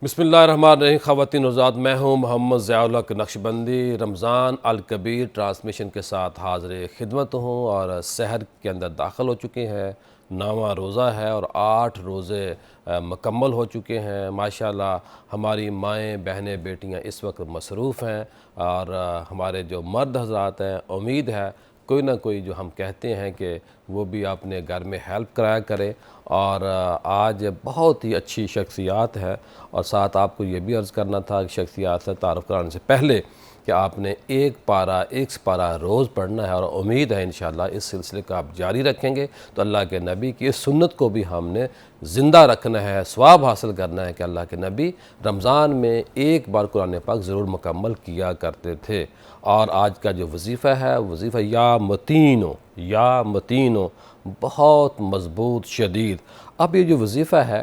بسم اللہ الرحمن الرحیم۔ خواتین حضرات، میں ہوں محمد ضیاء الحق نقشبندی، رمضان الکبیر ٹرانسمیشن کے ساتھ حاضر خدمت ہوں اور سحر کے اندر داخل ہو چکے ہیں۔ 9واں روزہ ہے اور 8 روزے مکمل ہو چکے ہیں۔ ماشاءاللہ ہماری مائیں، بہنیں، بیٹیاں اس وقت مصروف ہیں اور ہمارے جو مرد حضرات ہیں، امید ہے کوئی نہ کوئی جو ہم کہتے ہیں کہ وہ بھی اپنے گھر میں ہیلپ کرایا کرے۔ اور آج بہت ہی اچھی شخصیات ہے، اور ساتھ آپ کو یہ بھی عرض کرنا تھا کہ شخصیات سے تعارف کرانے سے پہلے کہ آپ نے ایک سپارہ روز پڑھنا ہے، اور امید ہے انشاءاللہ اس سلسلے کا آپ جاری رکھیں گے تو اللہ کے نبی کی اس سنت کو بھی ہم نے زندہ رکھنا ہے، ثواب حاصل کرنا ہے کہ اللہ کے نبی رمضان میں ایک بار قرآن پاک ضرور مکمل کیا کرتے تھے۔ اور آج کا جو وظیفہ ہے، وظیفہ یا متینو، بہت مضبوط، شدید۔ اب یہ جو وظیفہ ہے،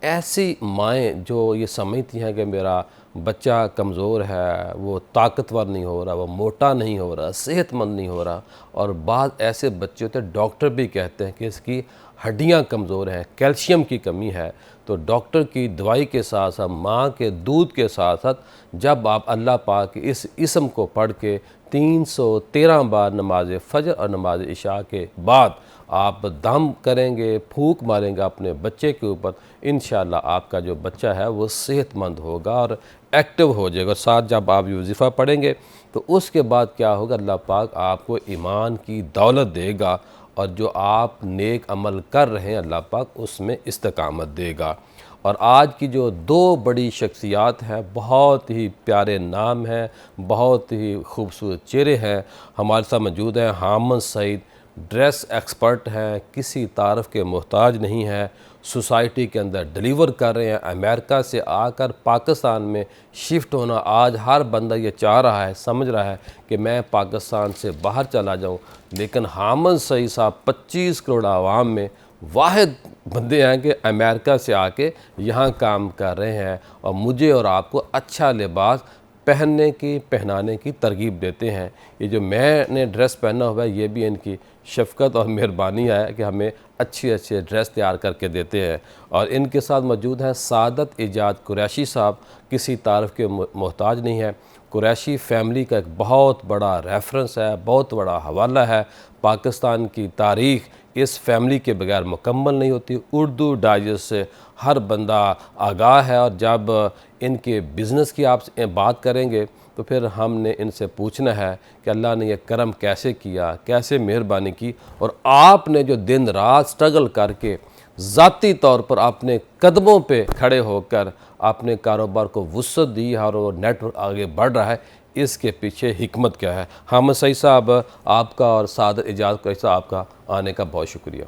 ایسی مائیں جو یہ سمجھتی ہیں کہ میرا بچہ کمزور ہے، وہ طاقتور نہیں ہو رہا، وہ موٹا نہیں ہو رہا، صحت مند نہیں ہو رہا، اور بعض ایسے بچے ہوتے ہیں ڈاکٹر بھی کہتے ہیں کہ اس کی ہڈیاں کمزور ہیں، کیلشیم کی کمی ہے، تو ڈاکٹر کی دوائی کے ساتھ ساتھ، ماں کے دودھ کے ساتھ ساتھ، جب آپ اللہ پاک کی اس اسم کو پڑھ کے 313 بار نماز فجر اور نماز عشاء کے بعد آپ دم کریں گے، پھونک ماریں گے اپنے بچے کے اوپر، انشاءاللہ آپ کا جو بچہ ہے وہ صحت مند ہوگا اور ایکٹیو ہو جائے گا۔ اور ساتھ جب آپ یہ وظیفہ پڑھیں گے تو اس کے بعد کیا ہوگا، اللہ پاک آپ کو ایمان کی دولت دے گا، اور جو آپ نیک عمل کر رہے ہیں اللہ پاک اس میں استقامت دے گا۔ اور آج کی جو 2 بڑی شخصیات ہیں، بہت ہی پیارے نام ہیں، بہت ہی خوبصورت چہرے ہیں، ہمارے ساتھ موجود ہیں۔ حامد سعید ڈریس ایکسپرٹ ہیں، کسی تعارف کے محتاج نہیں ہیں، سوسائٹی کے اندر ڈیلیور کر رہے ہیں۔ امریکہ سے آ کر پاکستان میں شفٹ ہونا آج ہر بندہ یہ چاہ رہا ہے، سمجھ رہا ہے کہ میں پاکستان سے باہر چلا جاؤں، لیکن حامد سعید صاحب 25 کروڑ عوام میں واحد بندے ہیں کہ امریکہ سے آ کے یہاں کام کر رہے ہیں، اور مجھے اور آپ کو اچھا لباس پہنانے کی ترغیب دیتے ہیں۔ یہ جو میں نے ڈریس پہنا ہوا ہے، یہ بھی ان کی شفقت اور مہربانی ہے کہ ہمیں اچھی ڈریس تیار کر کے دیتے ہیں۔ اور ان کے ساتھ موجود ہیں سعادت ایجاد قریشی صاحب، کسی تعارف کے محتاج نہیں ہے۔ قریشی فیملی کا ایک بہت بڑا ریفرنس ہے، بہت بڑا حوالہ ہے۔ پاکستان کی تاریخ اس فیملی کے بغیر مکمل نہیں ہوتی۔ اردو ڈائجسٹ سے ہر بندہ آگاہ ہے، اور جب ان کے بزنس کی آپ بات کریں گے تو پھر ہم نے ان سے پوچھنا ہے کہ اللہ نے یہ کرم کیسے کیا، کیسے مہربانی کی، اور آپ نے جو دن رات سٹرگل کر کے ذاتی طور پر اپنے قدموں پہ کھڑے ہو کر اپنے کاروبار کو وسعت دی اور وہ نیٹ ورک آگے بڑھ رہا ہے، اس کے پیچھے حکمت کیا ہے۔ حامد سعید صاحب، آپ کا اور سعادت ایجاد قریشی صاحب آپ کا آنے کا بہت شکریہ۔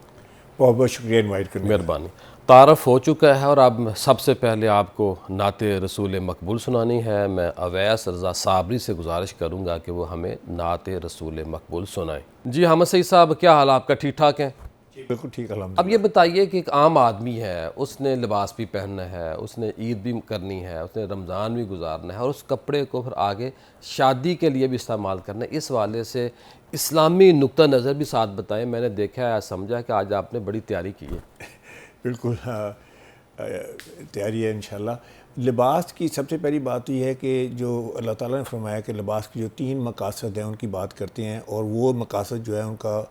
بہت بہت شکریہ انوائٹ کرنے کا۔ مہربانی۔ تعارف ہو چکا ہے، اور اب سب سے پہلے آپ کو نعت رسول مقبول سنانی ہے۔ میں اویس رضا صابری سے گزارش کروں گا کہ وہ ہمیں نعت رسول مقبول سنائیں۔ جی حامد سعید صاحب، کیا حال آپ کا؟ ٹھیک ٹھاک ہیں؟ جی بالکل ٹھیک، اب الحمدللہ۔ یہ بتائیے کہ ایک عام آدمی ہے، اس نے لباس بھی پہننا ہے، اس نے عید بھی کرنی ہے، اس نے رمضان بھی گزارنا ہے، اور اس کپڑے کو پھر آگے شادی کے لیے بھی استعمال کرنا ہے۔ اس حوالے سے اسلامی نقطہ نظر بھی ساتھ بتائیں۔ میں نے دیکھا ہے، سمجھا کہ آج آپ نے بڑی تیاری کی ہے۔ بالکل تیاری ہے انشاءاللہ۔ لباس کی سب سے پہلی بات یہ ہے کہ جو اللہ تعالیٰ نے فرمایا کہ لباس کی جو 3 مقاصد ہیں ان کی بات کرتے ہیں، اور وہ مقاصد جو ہے ان کا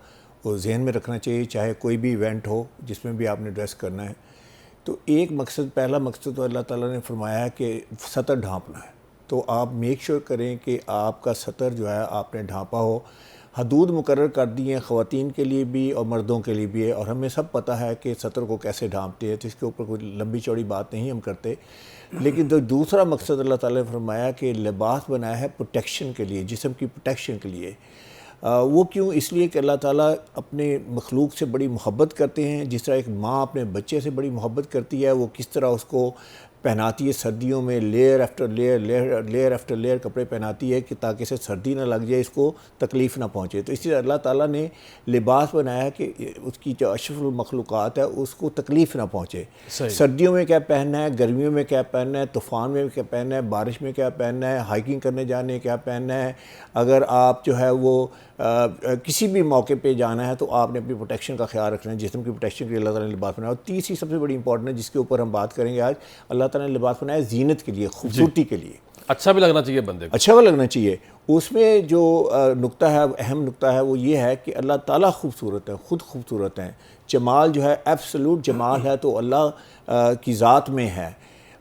وہ ذہن میں رکھنا چاہیے، چاہے کوئی بھی ایونٹ ہو جس میں بھی آپ نے ڈریس کرنا ہے۔ تو ایک مقصد، پہلا مقصد تو اللہ تعالیٰ نے فرمایا ہے کہ سطر ڈھانپنا ہے، تو آپ میک شور کریں کہ آپ کا سطر جو ہے آپ نے ڈھانپا ہو۔ حدود مقرر کر دی ہیں خواتین کے لیے بھی اور مردوں کے لیے بھی ہے، اور ہمیں سب پتہ ہے کہ سطر کو کیسے ڈھانپتے ہیں، تو اس کے اوپر کوئی لمبی چوڑی بات نہیں ہم کرتے۔ لیکن جو دوسرا مقصد اللہ تعالیٰ نے فرمایا کہ لباس بنایا ہے پروٹیکشن کے لیے، جسم کی پروٹیکشن کے لیے۔ وہ کیوں؟ اس لیے کہ اللہ تعالیٰ اپنے مخلوق سے بڑی محبت کرتے ہیں، جس طرح ایک ماں اپنے بچے سے بڑی محبت کرتی ہے، وہ کس طرح اس کو پہناتی ہے سردیوں میں، layer after layer, layer after layer کپڑے پہناتی ہے کہ تاکہ اسے سردی نہ لگ جائے، اس کو تکلیف نہ پہنچے۔ تو اسی طرح اللہ تعالیٰ نے لباس بنایا ہے کہ اس کی جو اشرف المخلوقات ہے اس کو تکلیف نہ پہنچے۔ سردیوں میں کیا پہننا ہے، گرمیوں میں کیا پہننا ہے، طوفان میں کیا پہننا ہے، بارش میں کیا پہننا ہے، ہائکنگ کرنے جانے کیا پہننا ہے، اگر آپ جو ہے وہ کسی بھی موقع پہ جانا ہے تو آپ نے اپنی پروٹیکشن کا خیال رکھنا ہے, جسم کی پروٹیکشن کے لیے اللہ تعالیٰ نے لباس بنایا. اور تیسری سب سے بڑی امپورٹنٹ ہے جس کے اوپر ہم بات کریں گے آج, اللہ تعالیٰ نے لباس بنایا زینت کے لیے, خوبصورتی کے لیے, اچھا بھی لگنا چاہیے بندے کو, اچھا وہ لگنا چاہیے. اس میں جو نقطہ ہے, اہم نقطہ ہے, وہ یہ ہے کہ اللہ تعالیٰ خوبصورت ہے, خود خوبصورت ہیں. جمال جو ہے ایبسولوٹ جمال ہے تو اللہ کی ذات میں ہے,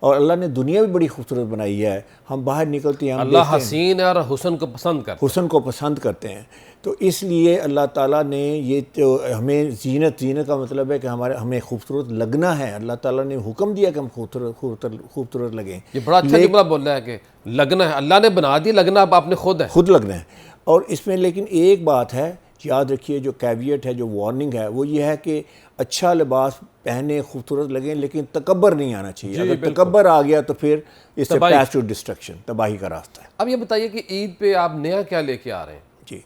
اور اللہ نے دنیا بھی بڑی خوبصورت بنائی ہے. ہم باہر نکلتے ہیں, ہم اللہ حسین ہے اور حسن کو پسند کرتا ہے, حسن کو پسند کرتے ہیں. تو اس لیے اللہ تعالیٰ نے یہ ہمیں زینت کا مطلب ہے کہ ہمیں خوبصورت لگنا ہے. اللہ تعالیٰ نے حکم دیا کہ ہم خوبصورت لگیں. یہ بڑا اچھا جملہ بول رہا ہے کہ لگنا ہے, اللہ نے بنا دی, لگنا اب آپ نے خود ہے, خود لگنا ہے. اور اس میں لیکن ایک بات ہے, یاد رکھیے, جو کیویٹ ہے, جو وارننگ ہے, وہ یہ ہے کہ اچھا لباس پہنے, خوبصورت لگیں, لیکن تکبر نہیں آنا چاہیے. اگر تکبر آ گیا تو پھر اس سے پیتھ ٹو ڈسٹرکشن, تباہی کا راستہ ہے. اب یہ بتائیے کہ عید پہ آپ نیا کیا لے کے آ رہے ہیں؟ جی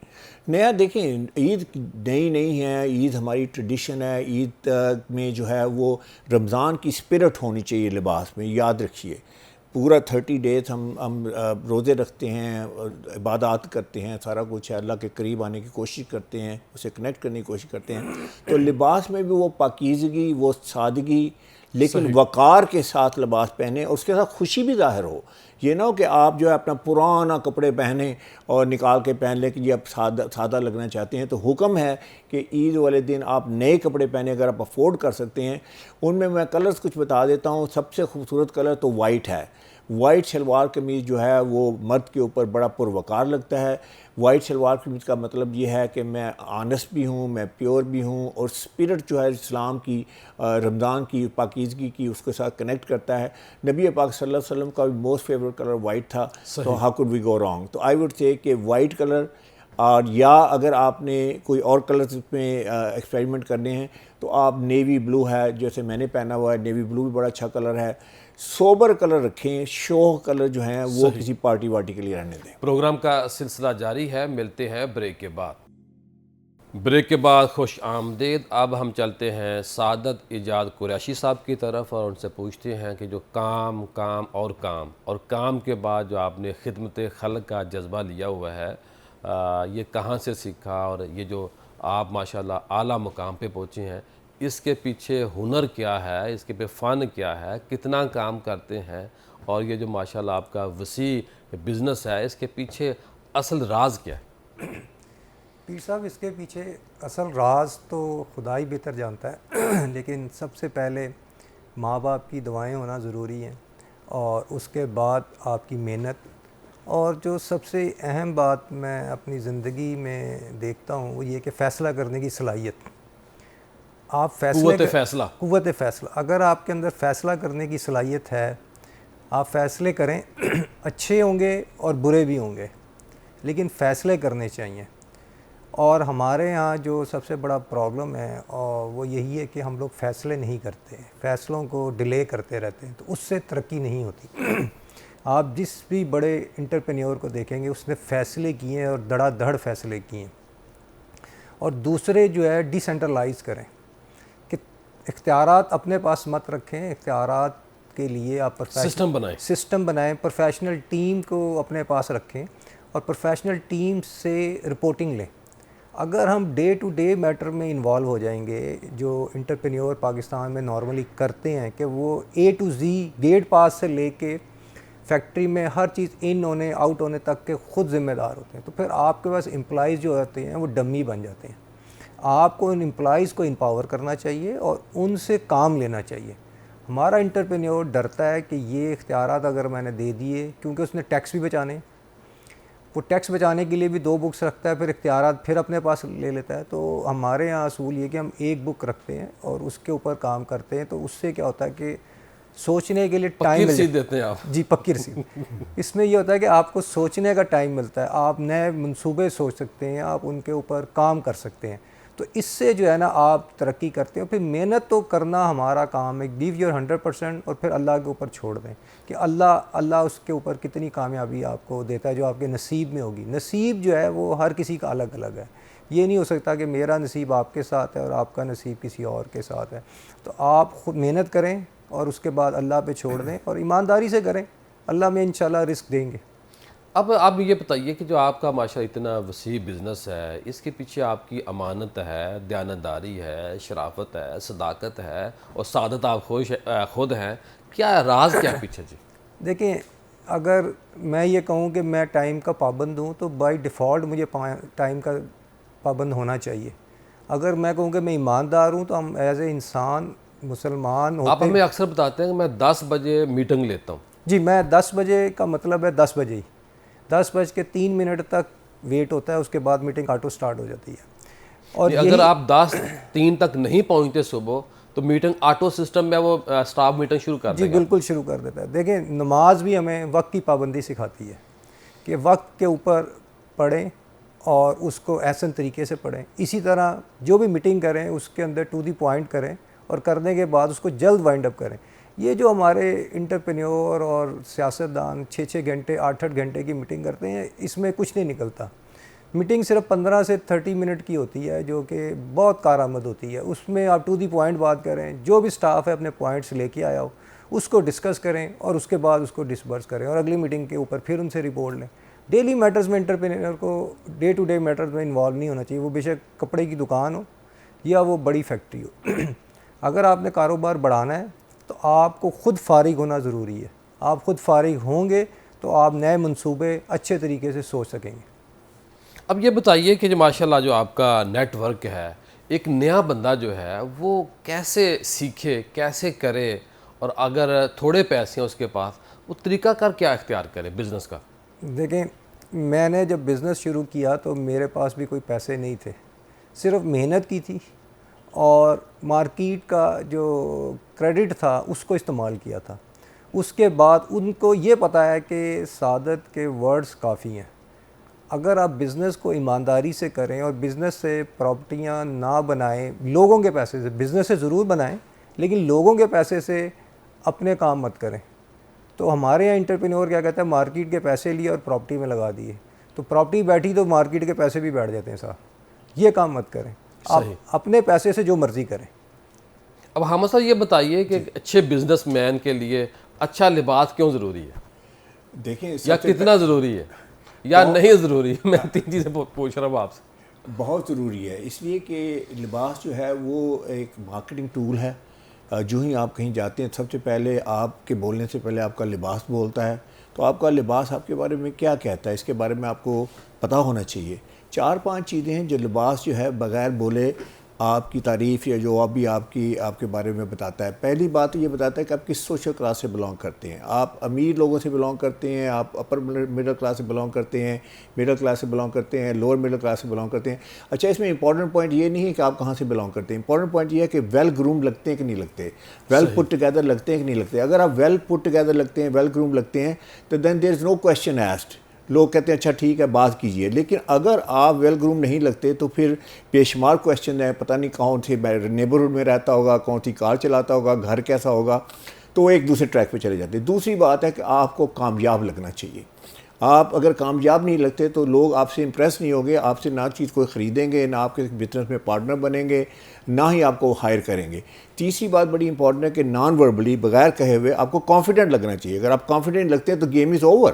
نیا دیکھیں, عید نئی نہیں ہے, عید ہماری ٹریڈیشن ہے. عید میں جو ہے وہ رمضان کی اسپرٹ ہونی چاہیے لباس میں. یاد رکھیے, پورا 30 days ہم روزے رکھتے ہیں, عبادات کرتے ہیں, سارا کچھ ہے, اللہ کے قریب آنے کی کوشش کرتے ہیں, اسے کنیکٹ کرنے کی کوشش کرتے ہیں. تو لباس میں بھی وہ پاکیزگی, وہ سادگی, لیکن وقار کے ساتھ لباس پہنے, اور اس کے ساتھ خوشی بھی ظاہر ہو. یہ نہ ہو کہ آپ جو ہے اپنا پرانا کپڑے پہنیں اور نکال کے پہن لیں کہ یہ آپ سادہ لگنا چاہتے ہیں. تو حکم ہے کہ عید والے دن آپ نئے کپڑے پہنیں اگر آپ افورڈ کر سکتے ہیں. ان میں کلرز کچھ بتا دیتا ہوں. سب سے خوبصورت کلر تو وائٹ ہے. وائٹ شلوار قمیض جو ہے وہ مرد کے اوپر بڑا پروقار لگتا ہے. وائٹ شلوار قمیض کا مطلب یہ ہے کہ میں آنیسٹ بھی ہوں, میں پیور بھی ہوں, اور اسپرٹ جو ہے اسلام کی, رمضان کی پاکیزگی کی, اس کے ساتھ کنیکٹ کرتا ہے. نبی پاک صلی اللہ علیہ وسلم کا بھی موسٹ فیوریٹ کلر وائٹ تھا. تو how could we go wrong. تو آئی وڈ سے کہ وائٹ کلر, اور یا اگر آپ نے کوئی اور کلرز میں ایکسپیریمنٹ کرنے ہیں تو آپ نیوی بلو ہے, جیسے میں نے پہنا ہوا ہے, نیوی بلو بھی بڑا اچھا کلر ہے. سوبر کلر رکھیں, شوق کلر جو ہیں وہ کسی پارٹی واٹی کے لیے رہنے دیں. پروگرام کا سلسلہ جاری ہے, ملتے ہیں بریک کے بعد. بریک کے بعد خوش آمدید. اب ہم چلتے ہیں سعادت ایجاد قریشی صاحب کی طرف اور ان سے پوچھتے ہیں کہ جو کام اور کام کے بعد جو آپ نے خدمت خلق کا جذبہ لیا ہوا ہے, یہ کہاں سے سیکھا, اور یہ جو آپ ماشاءاللہ اعلیٰ مقام پہ پہنچے ہیں, اس کے پیچھے ہنر کیا ہے, اس کے پہ فن کیا ہے, کتنا کام کرتے ہیں, اور یہ جو ماشاءاللہ آپ کا وسیع بزنس ہے, اس کے پیچھے اصل راز کیا ہے؟ پیر صاحب, اس کے پیچھے اصل راز تو خدا ہی بہتر جانتا ہے, لیکن سب سے پہلے ماں باپ کی دعائیں ہونا ضروری ہیں, اور اس کے بعد آپ کی محنت, اور جو سب سے اہم بات میں اپنی زندگی میں دیکھتا ہوں وہ یہ کہ فیصلہ کرنے کی صلاحیت. آپ قوت فیصلہ اگر آپ کے اندر فیصلہ کرنے کی صلاحیت ہے, آپ فیصلے کریں, اچھے ہوں گے اور برے بھی ہوں گے, لیکن فیصلے کرنے چاہیے. اور ہمارے ہاں جو سب سے بڑا پرابلم ہے اور وہ یہی ہے کہ ہم لوگ فیصلے نہیں کرتے, فیصلوں کو ڈیلے کرتے رہتے ہیں, تو اس سے ترقی نہیں ہوتی. آپ جس بھی بڑے انٹرپرینیور کو دیکھیں گے اس نے فیصلے کیے ہیں اور دھڑا دھڑ فیصلے کیے ہیں. اور دوسرے جو ہے ڈی سینٹرلائز کریں, کہ اختیارات اپنے پاس مت رکھیں, اختیارات کے لیے آپ سسٹم بنائیں, پروفیشنل ٹیم کو اپنے پاس رکھیں, اور پروفیشنل ٹیم سے رپورٹنگ لیں. اگر ہم ڈے ٹو ڈے میٹر میں انوالو ہو جائیں گے, جو انٹرپرینیور پاکستان میں نارملی کرتے ہیں کہ وہ اے ٹو زی گیٹ پاس سے لے کے فیکٹری میں ہر چیز ان ہونے آؤٹ ہونے تک کے خود ذمہ دار ہوتے ہیں, تو پھر آپ کے پاس امپلائیز جو ہوتے ہیں وہ ڈمی بن جاتے ہیں. آپ کو ان امپلائیز کو امپاور کرنا چاہیے اور ان سے کام لینا چاہیے. ہمارا انٹرپرینیور ڈرتا ہے کہ یہ اختیارات اگر میں نے دے دیے, کیونکہ اس نے ٹیکس بھی بچانے, وہ ٹیکس بچانے کے لیے بھی 2 بکس رکھتا ہے, پھر اختیارات پھر اپنے پاس لے لیتا ہے. تو ہمارے یہاں اصول یہ کہ ہم ایک بک رکھتے ہیں اور اس کے اوپر کام کرتے ہیں. تو اس سے کیا ہوتا ہے کہ سوچنے کے لیے ٹائم دیتے ہیں آپ. جی, پکی رسید. اس میں یہ ہوتا ہے کہ آپ کو سوچنے کا ٹائم ملتا ہے, آپ نئے منصوبے سوچ سکتے ہیں, آپ ان کے اوپر کام کر سکتے ہیں. تو اس سے جو ہے نا آپ ترقی کرتے ہیں. پھر محنت تو کرنا ہمارا کام ہے, گیو یور 100%, اور پھر اللہ کے اوپر چھوڑ دیں کہ اللہ اس کے اوپر کتنی کامیابی آپ کو دیتا ہے جو آپ کے نصیب میں ہوگی. نصیب جو ہے وہ ہر کسی کا الگ الگ ہے. یہ نہیں ہو سکتا کہ میرا نصیب آپ کے ساتھ ہے اور آپ کا نصیب کسی اور کے ساتھ ہے. تو آپ خود محنت کریں اور اس کے بعد اللہ پہ چھوڑ دیں, اور ایمانداری سے کریں, اللہ میں انشاءاللہ رزق دیں گے. اب یہ بتائیے کہ جو آپ کا ماشاء اتنا وسیع بزنس ہے، اس کے پیچھے آپ کی امانت ہے، دیانتداری ہے، شرافت ہے، صداقت ہے اور سعادت آپ خود ہیں، کیا راز کیا پیچھے جی؟ دیکھیں، اگر میں یہ کہوں کہ میں ٹائم کا پابند ہوں تو بائی ڈیفالٹ مجھے ٹائم کا پابند ہونا چاہیے. اگر میں کہوں کہ میں ایماندار ہوں تو ہم ایز اے انسان مسلمان آپ ہوتے. ہمیں اکثر بتاتے ہیں کہ میں 10 بجے میٹنگ لیتا ہوں. جی، میں 10 بجے کا مطلب ہے 10 بجے ہی 10:03 تک ویٹ ہوتا ہے، اس کے بعد میٹنگ آٹو سٹارٹ ہو جاتی ہے. اور اگر آپ 10:03 تک نہیں پہنچتے صبح تو میٹنگ آٹو سسٹم میں وہ سٹاف میٹنگ شروع کر جی دے گا. بالکل شروع کر دیتا ہے. دیکھیں، نماز بھی ہمیں وقت کی پابندی سکھاتی ہے کہ وقت کے اوپر پڑھیں اور اس کو احسن طریقے سے پڑھیں. اسی طرح جو بھی میٹنگ کریں اس کے اندر ٹو دی پوائنٹ کریں اور کرنے کے بعد اس کو جلد وائنڈ اپ کریں. یہ جو ہمارے انٹرپرینیور اور سیاستدان 6 گھنٹے 8 گھنٹے کی میٹنگ کرتے ہیں، اس میں کچھ نہیں نکلتا. میٹنگ صرف 15 سے 30 منٹ کی ہوتی ہے جو کہ بہت کارآمد ہوتی ہے. اس میں آپ ٹو دی پوائنٹ بات کریں، جو بھی سٹاف ہے اپنے پوائنٹس لے کے آیا ہو اس کو ڈسکس کریں اور اس کے بعد اس کو ڈسبرس کریں اور اگلی میٹنگ کے اوپر پھر ان سے رپورٹ لیں. ڈیلی میٹرز میں انٹرپرینر کو ڈے ٹو ڈے میٹرز میں انوالو نہیں ہونا چاہیے، وہ بے شک کپڑے کی دکان ہو یا وہ بڑی فیکٹری ہو. اگر آپ نے کاروبار بڑھانا ہے تو آپ کو خود فارغ ہونا ضروری ہے. آپ خود فارغ ہوں گے تو آپ نئے منصوبے اچھے طریقے سے سوچ سکیں گے. اب یہ بتائیے کہ جو ماشاءاللہ جو آپ کا نیٹ ورک ہے، ایک نیا بندہ جو ہے وہ کیسے سیکھے، کیسے کرے، اور اگر تھوڑے پیسے ہیں اس کے پاس، وہ طریقہ کار کیا اختیار کرے بزنس کا؟ دیکھیں، میں نے جب بزنس شروع کیا تو میرے پاس بھی کوئی پیسے نہیں تھے، صرف محنت کی تھی اور مارکیٹ کا جو کریڈٹ تھا اس کو استعمال کیا تھا. اس کے بعد ان کو یہ پتہ ہے کہ سعادت کے ورڈز کافی ہیں. اگر آپ بزنس کو ایمانداری سے کریں اور بزنس سے پراپرٹیاں نہ بنائیں، لوگوں کے پیسے سے، بزنس سے ضرور بنائیں لیکن لوگوں کے پیسے سے اپنے کام مت کریں. تو ہمارے یہاں انٹرپرینور کیا کہتا ہے، مارکیٹ کے پیسے لیے اور پراپرٹی میں لگا دیے، تو پراپرٹی بیٹھی تو مارکیٹ کے پیسے بھی بیٹھ جاتے ہیں صاحب. یہ کام مت کریں، آپ اپنے پیسے سے جو مرضی کریں. اب ہم صاحب یہ بتائیے کہ اچھے بزنس مین کے لیے اچھا لباس کیوں ضروری ہے، دیکھیں یا کتنا ضروری ہے، یا نہیں ضروری؟ میں 3 چیزیں پوچھ رہا ہوں آپ سے. بہت ضروری ہے، اس لیے کہ لباس جو ہے وہ ایک مارکیٹنگ ٹول ہے. جو ہی آپ کہیں جاتے ہیں سب سے پہلے آپ کے بولنے سے پہلے آپ کا لباس بولتا ہے. تو آپ کا لباس آپ کے بارے میں کیا کہتا ہے، اس کے بارے میں آپ کو پتہ ہونا چاہیے. 4-5 چیزیں ہیں جو لباس جو ہے بغیر بولے آپ کی تعریف یا جو بھی آپ کے بارے میں بتاتا ہے. پہلی بات یہ بتاتا ہے کہ آپ کس سوشل کلاس سے بلانگ کرتے ہیں. آپ امیر لوگوں سے بلانگ کرتے ہیں، آپ اپر مڈل کلاس سے بلانگ کرتے ہیں، مڈل کلاس سے بلانگ کرتے ہیں، لوور مڈل کلاس سے بلانگ کرتے ہیں. اچھا، اس میں امپورٹنٹ پوائنٹ یہ نہیں ہے کہ آپ کہاں سے بلانگ کرتے ہیں. امپورٹنٹ پوائنٹ یہ ہے کہ ویل گروم لگتے ہیں کہ نہیں لگتے، ویل پٹ ٹوگیدر لگتے ہیں کہ نہیں لگتے. اگر آپ ویل پٹ ٹوگیدر لگتے ہیں، ویل گروم لگتے ہیں، تو دین دیر از نو کویسچن آسکڈ. لوگ کہتے ہیں اچھا ٹھیک ہے بات کیجئے. لیکن اگر آپ ویل گروم نہیں لگتے تو پھر بے شمار کویسچن ہیں، پتہ نہیں کون سے نیبرہڈ میں رہتا ہوگا، کون سی کار چلاتا ہوگا، گھر کیسا ہوگا، تو وہ ایک دوسرے ٹریک پہ چلے جاتے ہیں. دوسری بات ہے کہ آپ کو کامیاب لگنا چاہیے. آپ اگر کامیاب نہیں لگتے تو لوگ آپ سے امپریس نہیں ہوں گے، آپ سے نہ چیز کوئی خریدیں گے، نہ آپ کے بزنس میں پارٹنر بنیں گے، نہ ہی آپ کو ہائر کریں گے. تیسری بات بڑی امپورٹنٹ ہے کہ نان وربلی، بغیر کہے ہوئے آپ کو کانفیڈنٹ لگنا چاہیے. اگر آپ کانفیڈنٹ لگتے ہیں تو گیم از اوور.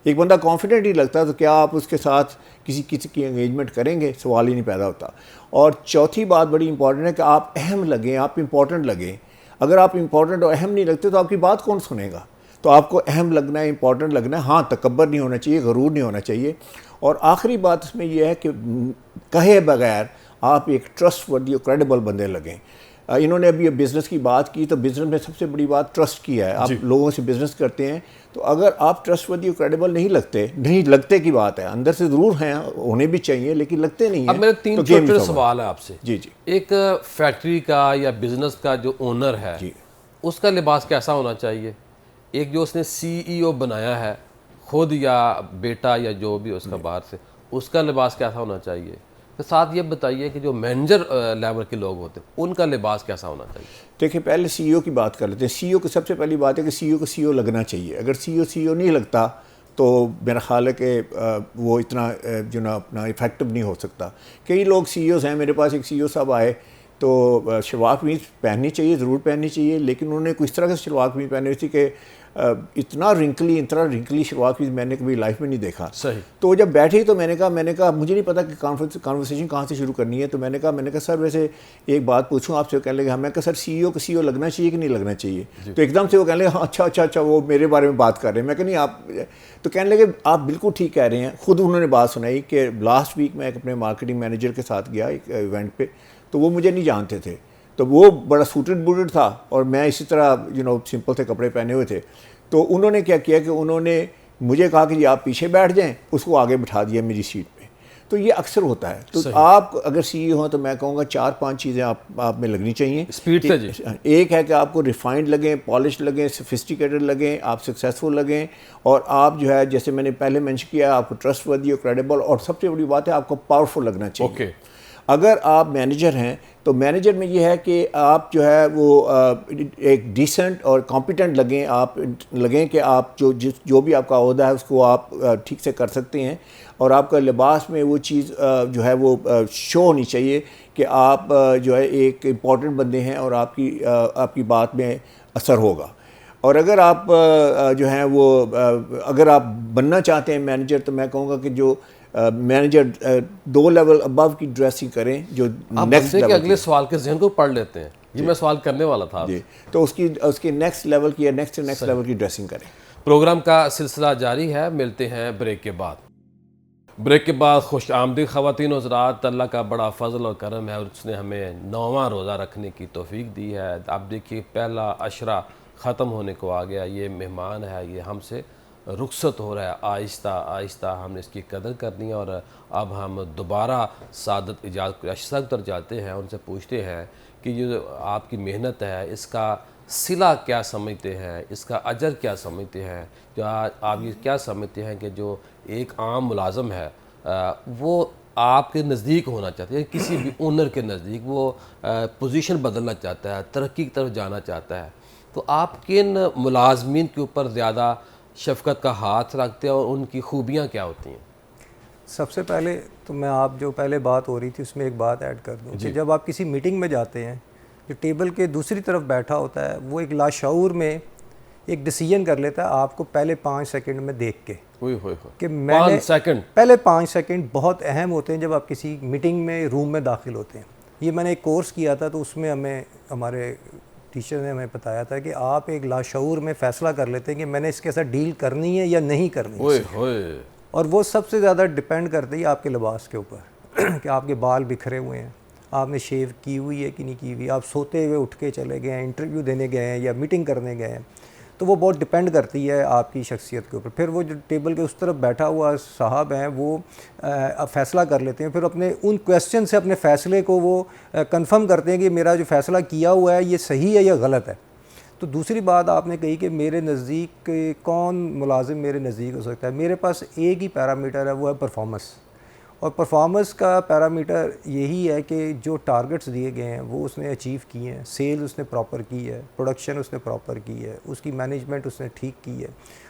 ایک بندہ کانفیڈنٹ ہی لگتا ہے تو کیا آپ اس کے ساتھ کسی کی انگیجمنٹ کریں گے؟ سوال ہی نہیں پیدا ہوتا. اور چوتھی بات بڑی امپورٹنٹ ہے کہ آپ اہم لگیں، آپ امپورٹنٹ لگیں. اگر آپ امپورٹنٹ اور اہم نہیں لگتے تو آپ کی بات کون سنے گا؟ تو آپ کو اہم لگنا ہے، امپورٹنٹ لگنا ہے. ہاں، تکبر نہیں ہونا چاہیے، غرور نہیں ہونا چاہیے. اور آخری بات اس میں یہ ہے کہ کہے بغیر آپ ایک ٹرسٹ وردی اور کریڈیبل بندے لگیں. انہوں نے ابھی یہ بزنس کی بات کی، تو بزنس میں سب سے بڑی بات ٹرسٹ کی ہے. آپ لوگوں سے بزنس کرتے ہیں تو اگر آپ ٹرسٹ وردی اور کریڈیبل نہیں لگتے کی بات ہے، اندر سے ضرور ہیں، ہونے بھی چاہیے لیکن لگتے نہیں ہیں. اب میرے 3 چھوٹے سوال ہیں آپ سے. جی. ایک فیکٹری کا یا بزنس کا جو اونر ہے اس کا لباس کیسا ہونا چاہیے؟ ایک جو اس نے CEO بنایا ہے خود یا بیٹا یا جو بھی اس کا باہر سے، اس کا لباس کیسا ہونا چاہیے؟ ساتھ یہ بتائیے کہ جو مینیجر لیول کے لوگ ہوتے ہیں ان کا لباس کیسا ہونا چاہیے؟ دیکھیں، پہلے CEO کی بات کر لیتے ہیں. CEO کی سب سے پہلی بات ہے کہ CEO کو CEO لگنا چاہیے. اگر CEO نہیں لگتا تو میرا خیال ہے کہ وہ اتنا جو نا اپنا افیکٹو نہیں ہو سکتا. کئی لوگ CEOs ہیں، میرے پاس ایک CEO صاحب آئے تو شلوار قمیض پہننی چاہیے، ضرور پہننی چاہیے، لیکن انہوں نے کچھ طرح سے شلوار قمیض پہنی ہوئی تھی کہ اتنا رنکلی شلوار قمیض میں نے کبھی لائف میں نہیں دیکھا. صحیح. تو جب بیٹھی تو میں نے کہا مجھے نہیں پتا کہ کانورسیشن کہاں سے شروع کرنی ہے. تو میں نے کہا سر ویسے ایک بات پوچھوں آپ سے. کہنے لگے ہاں. میں کہا سر سی او لگنا چاہیے کہ نہیں لگنا چاہیے؟ تو ایک دم سے وہ کہنے لگے ہاں اچھا وہ میرے بارے میں بات کر رہے ہیں. میں کہ نہیں آپ. تو کہنے لگے آپ بالکل ٹھیک کہہ رہے ہیں. خود انہوں نے بات سنائی کہ لاسٹ ویک میں ایک اپنے مارکیٹنگ مینیجر کے ساتھ گیا ایک ایونٹ پہ, تو وہ مجھے نہیں جانتے تھے, تو وہ بڑا سوٹڈ بوٹڈ تھا اور میں اسی طرح سمپل سے کپڑے پہنے ہوئے تھے. تو انہوں نے کیا کیا کہ انہوں نے مجھے کہا کہ جی آپ پیچھے بیٹھ جائیں, اس کو آگے بٹھا دیا میری سیٹ پہ. تو یہ اکثر ہوتا ہے. تو آپ اگر سی ای ہوں تو میں کہوں گا 4-5 چیزیں آپ میں لگنی چاہیے. اسپیڈ سے جی. ایک ہے کہ آپ کو ریفائنڈ لگیں, پالش لگیں, سفسٹیکیٹڈ لگیں, آپ سکسیزفل لگیں, اور آپ جو ہے جیسے میں نے پہلے مینشن کیا آپ کو ٹرسٹ ورتھی اور کریڈیبل, اور سب سے بڑی بات ہے آپ کو پاورفل لگنا چاہیے. اگر آپ مینیجر ہیں تو مینیجر میں یہ ہے کہ آپ جو ہے وہ ایک ڈیسنٹ اور کمپیٹنٹ لگیں. آپ لگیں کہ آپ جو بھی آپ کا عہدہ ہے اس کو آپ ٹھیک سے کر سکتے ہیں, اور آپ کا لباس میں وہ چیز جو ہے وہ شو ہونی چاہیے کہ آپ جو ہے ایک امپورٹنٹ بندے ہیں اور آپ کی بات میں اثر ہوگا. اور اگر آپ جو ہیں وہ اگر آپ بننا چاہتے ہیں مینیجر, تو میں کہوں گا کہ جو مینیجر 2 لیول ابو کی ڈریسنگ کریں. جو نیکسٹ لیول اگلے سوال کے ذہن کو پڑھ لیتے ہیں, یہ میں سوال کرنے والا تھا جی, تو اس کی نیکسٹ لیول کی یا نیکسٹ لیول کی ڈریسنگ کریں. پروگرام کا سلسلہ جاری ہے, ملتے ہیں بریک کے بعد. بریک کے بعد خوش آمدید خواتین و حضرات. اللہ کا بڑا فضل اور کرم ہے اور اس نے ہمیں 9واں روزہ رکھنے کی توفیق دی ہے. آپ دیکھیے پہلا عشرہ ختم ہونے کو آ گیا. یہ مہمان ہے, یہ ہم سے رخصت ہو رہا ہے. آہستہ آہستہ ہم نے اس کی قدر کرنی ہے, اور اب ہم دوبارہ سعادت ایجاد اشرا تر جاتے ہیں, ان سے پوچھتے ہیں کہ یہ آپ کی محنت ہے اس کا صلہ کیا سمجھتے ہیں, اس کا اجر کیا سمجھتے ہیں, جو آپ یہ کیا سمجھتے ہیں کہ جو ایک عام ملازم ہے وہ آپ کے نزدیک ہونا چاہتا ہے, کسی بھی اونر کے نزدیک وہ پوزیشن بدلنا چاہتا ہے, ترقی کی طرف جانا چاہتا ہے, تو آپ کن ملازمین کے اوپر زیادہ شفقت کا ہاتھ رکھتے ہیں اور ان کی خوبیاں کیا ہوتی ہیں؟ سب سے پہلے تو میں آپ جو پہلے بات ہو رہی تھی اس میں ایک بات ایڈ کر دوں کہ جب آپ کسی میٹنگ میں جاتے ہیں, جو ٹیبل کے دوسری طرف بیٹھا ہوتا ہے وہ ایک لاشعور میں ایک ڈیسیجن کر لیتا ہے آپ کو پہلے 5 سیکنڈ میں دیکھ کے کہ میں نے 5 سیکنڈ, پہلے 5 سیکنڈ بہت اہم ہوتے ہیں جب آپ کسی میٹنگ میں روم میں داخل ہوتے ہیں. یہ میں نے ایک کورس کیا تھا تو اس میں ہمارے ٹیچر نے ہمیں بتایا تھا کہ آپ ایک لاشعور میں فیصلہ کر لیتے ہیں کہ میں نے اس کے ساتھ ڈیل کرنی ہے یا نہیں کرنی. اور وہ سب سے زیادہ ڈپینڈ کرتی ہے آپ کے لباس کے اوپر کہ آپ کے بال بکھرے ہوئے ہیں, آپ نے شیو کی ہوئی ہے کہ نہیں کی ہوئی, آپ سوتے ہوئے اٹھ کے چلے گئے ہیں, انٹرویو دینے گئے ہیں یا میٹنگ کرنے گئے ہیں. تو وہ بہت ڈپینڈ کرتی ہے آپ کی شخصیت کے اوپر. پھر وہ جو ٹیبل کے اس طرف بیٹھا ہوا صاحب ہیں وہ فیصلہ کر لیتے ہیں, پھر اپنے ان کویسچن سے اپنے فیصلے کو وہ کنفرم کرتے ہیں کہ میرا جو فیصلہ کیا ہوا ہے یہ صحیح ہے یا غلط ہے. تو دوسری بات آپ نے کہی کہ میرے نزدیک کون ملازم میرے نزدیک ہو سکتا ہے. میرے پاس ایک ہی پیرامیٹر ہے, وہ ہے پرفارمنس. اور پرفارمنس کا پیرامیٹر یہی ہے کہ جو ٹارگٹس دیے گئے ہیں وہ اس نے اچیو کیے ہیں, سیل اس نے پراپر کی ہے, پروڈکشن اس نے پراپر کی ہے, اس کی مینجمنٹ اس نے ٹھیک کی ہے,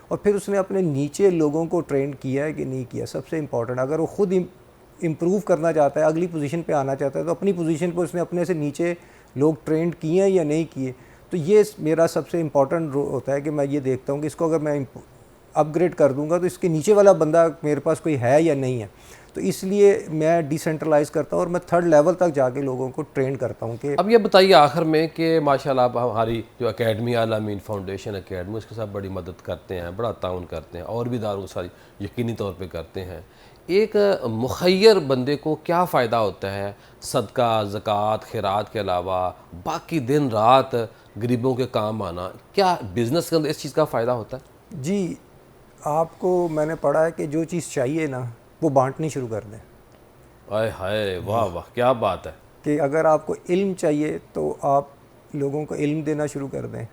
اور پھر اس نے اپنے نیچے لوگوں کو ٹرین کیا ہے کہ نہیں کیا. سب سے امپورٹنٹ, اگر وہ خود امپروو کرنا چاہتا ہے, اگلی پوزیشن پہ آنا چاہتا ہے, تو اپنی پوزیشن پہ اس نے اپنے سے نیچے لوگ ٹرینڈ کیے ہیں یا نہیں کیے. تو یہ میرا سب سے امپورٹنٹ ہوتا ہے کہ میں یہ دیکھتا ہوں کہ اس کو اگر میں اپ گریڈ کر دوں گا تو اس کے نیچے والا بندہ میرے پاس کوئی ہے یا نہیں ہے. تو اس لیے میں ڈیسینٹرلائز کرتا ہوں اور میں 3rd لیول تک جا کے لوگوں کو ٹرین کرتا ہوں. کہ اب یہ بتائیے آخر میں کہ ماشاءاللہ آپ ہماری جو اکیڈمی الامین فاؤنڈیشن اکیڈمی اس کے ساتھ بڑی مدد کرتے ہیں, بڑا تعاون کرتے ہیں, اور بھی اداروں ساری یقینی طور پہ کرتے ہیں. ایک مخیر بندے کو کیا فائدہ ہوتا ہے صدقہ, زکوٰۃ, خیرات کے علاوہ باقی دن رات غریبوں کے کام آنا؟ کیا بزنس کے اندر اس چیز کا فائدہ ہوتا ہے؟ جی, آپ کو میں نے پڑھا ہے کہ جو چیز چاہیے نا وہ بانٹنی شروع کر دیں. آئے ہائے, واہ واہ, کیا بات ہے. کہ اگر آپ کو علم چاہیے تو آپ لوگوں کو علم دینا شروع کر دیں,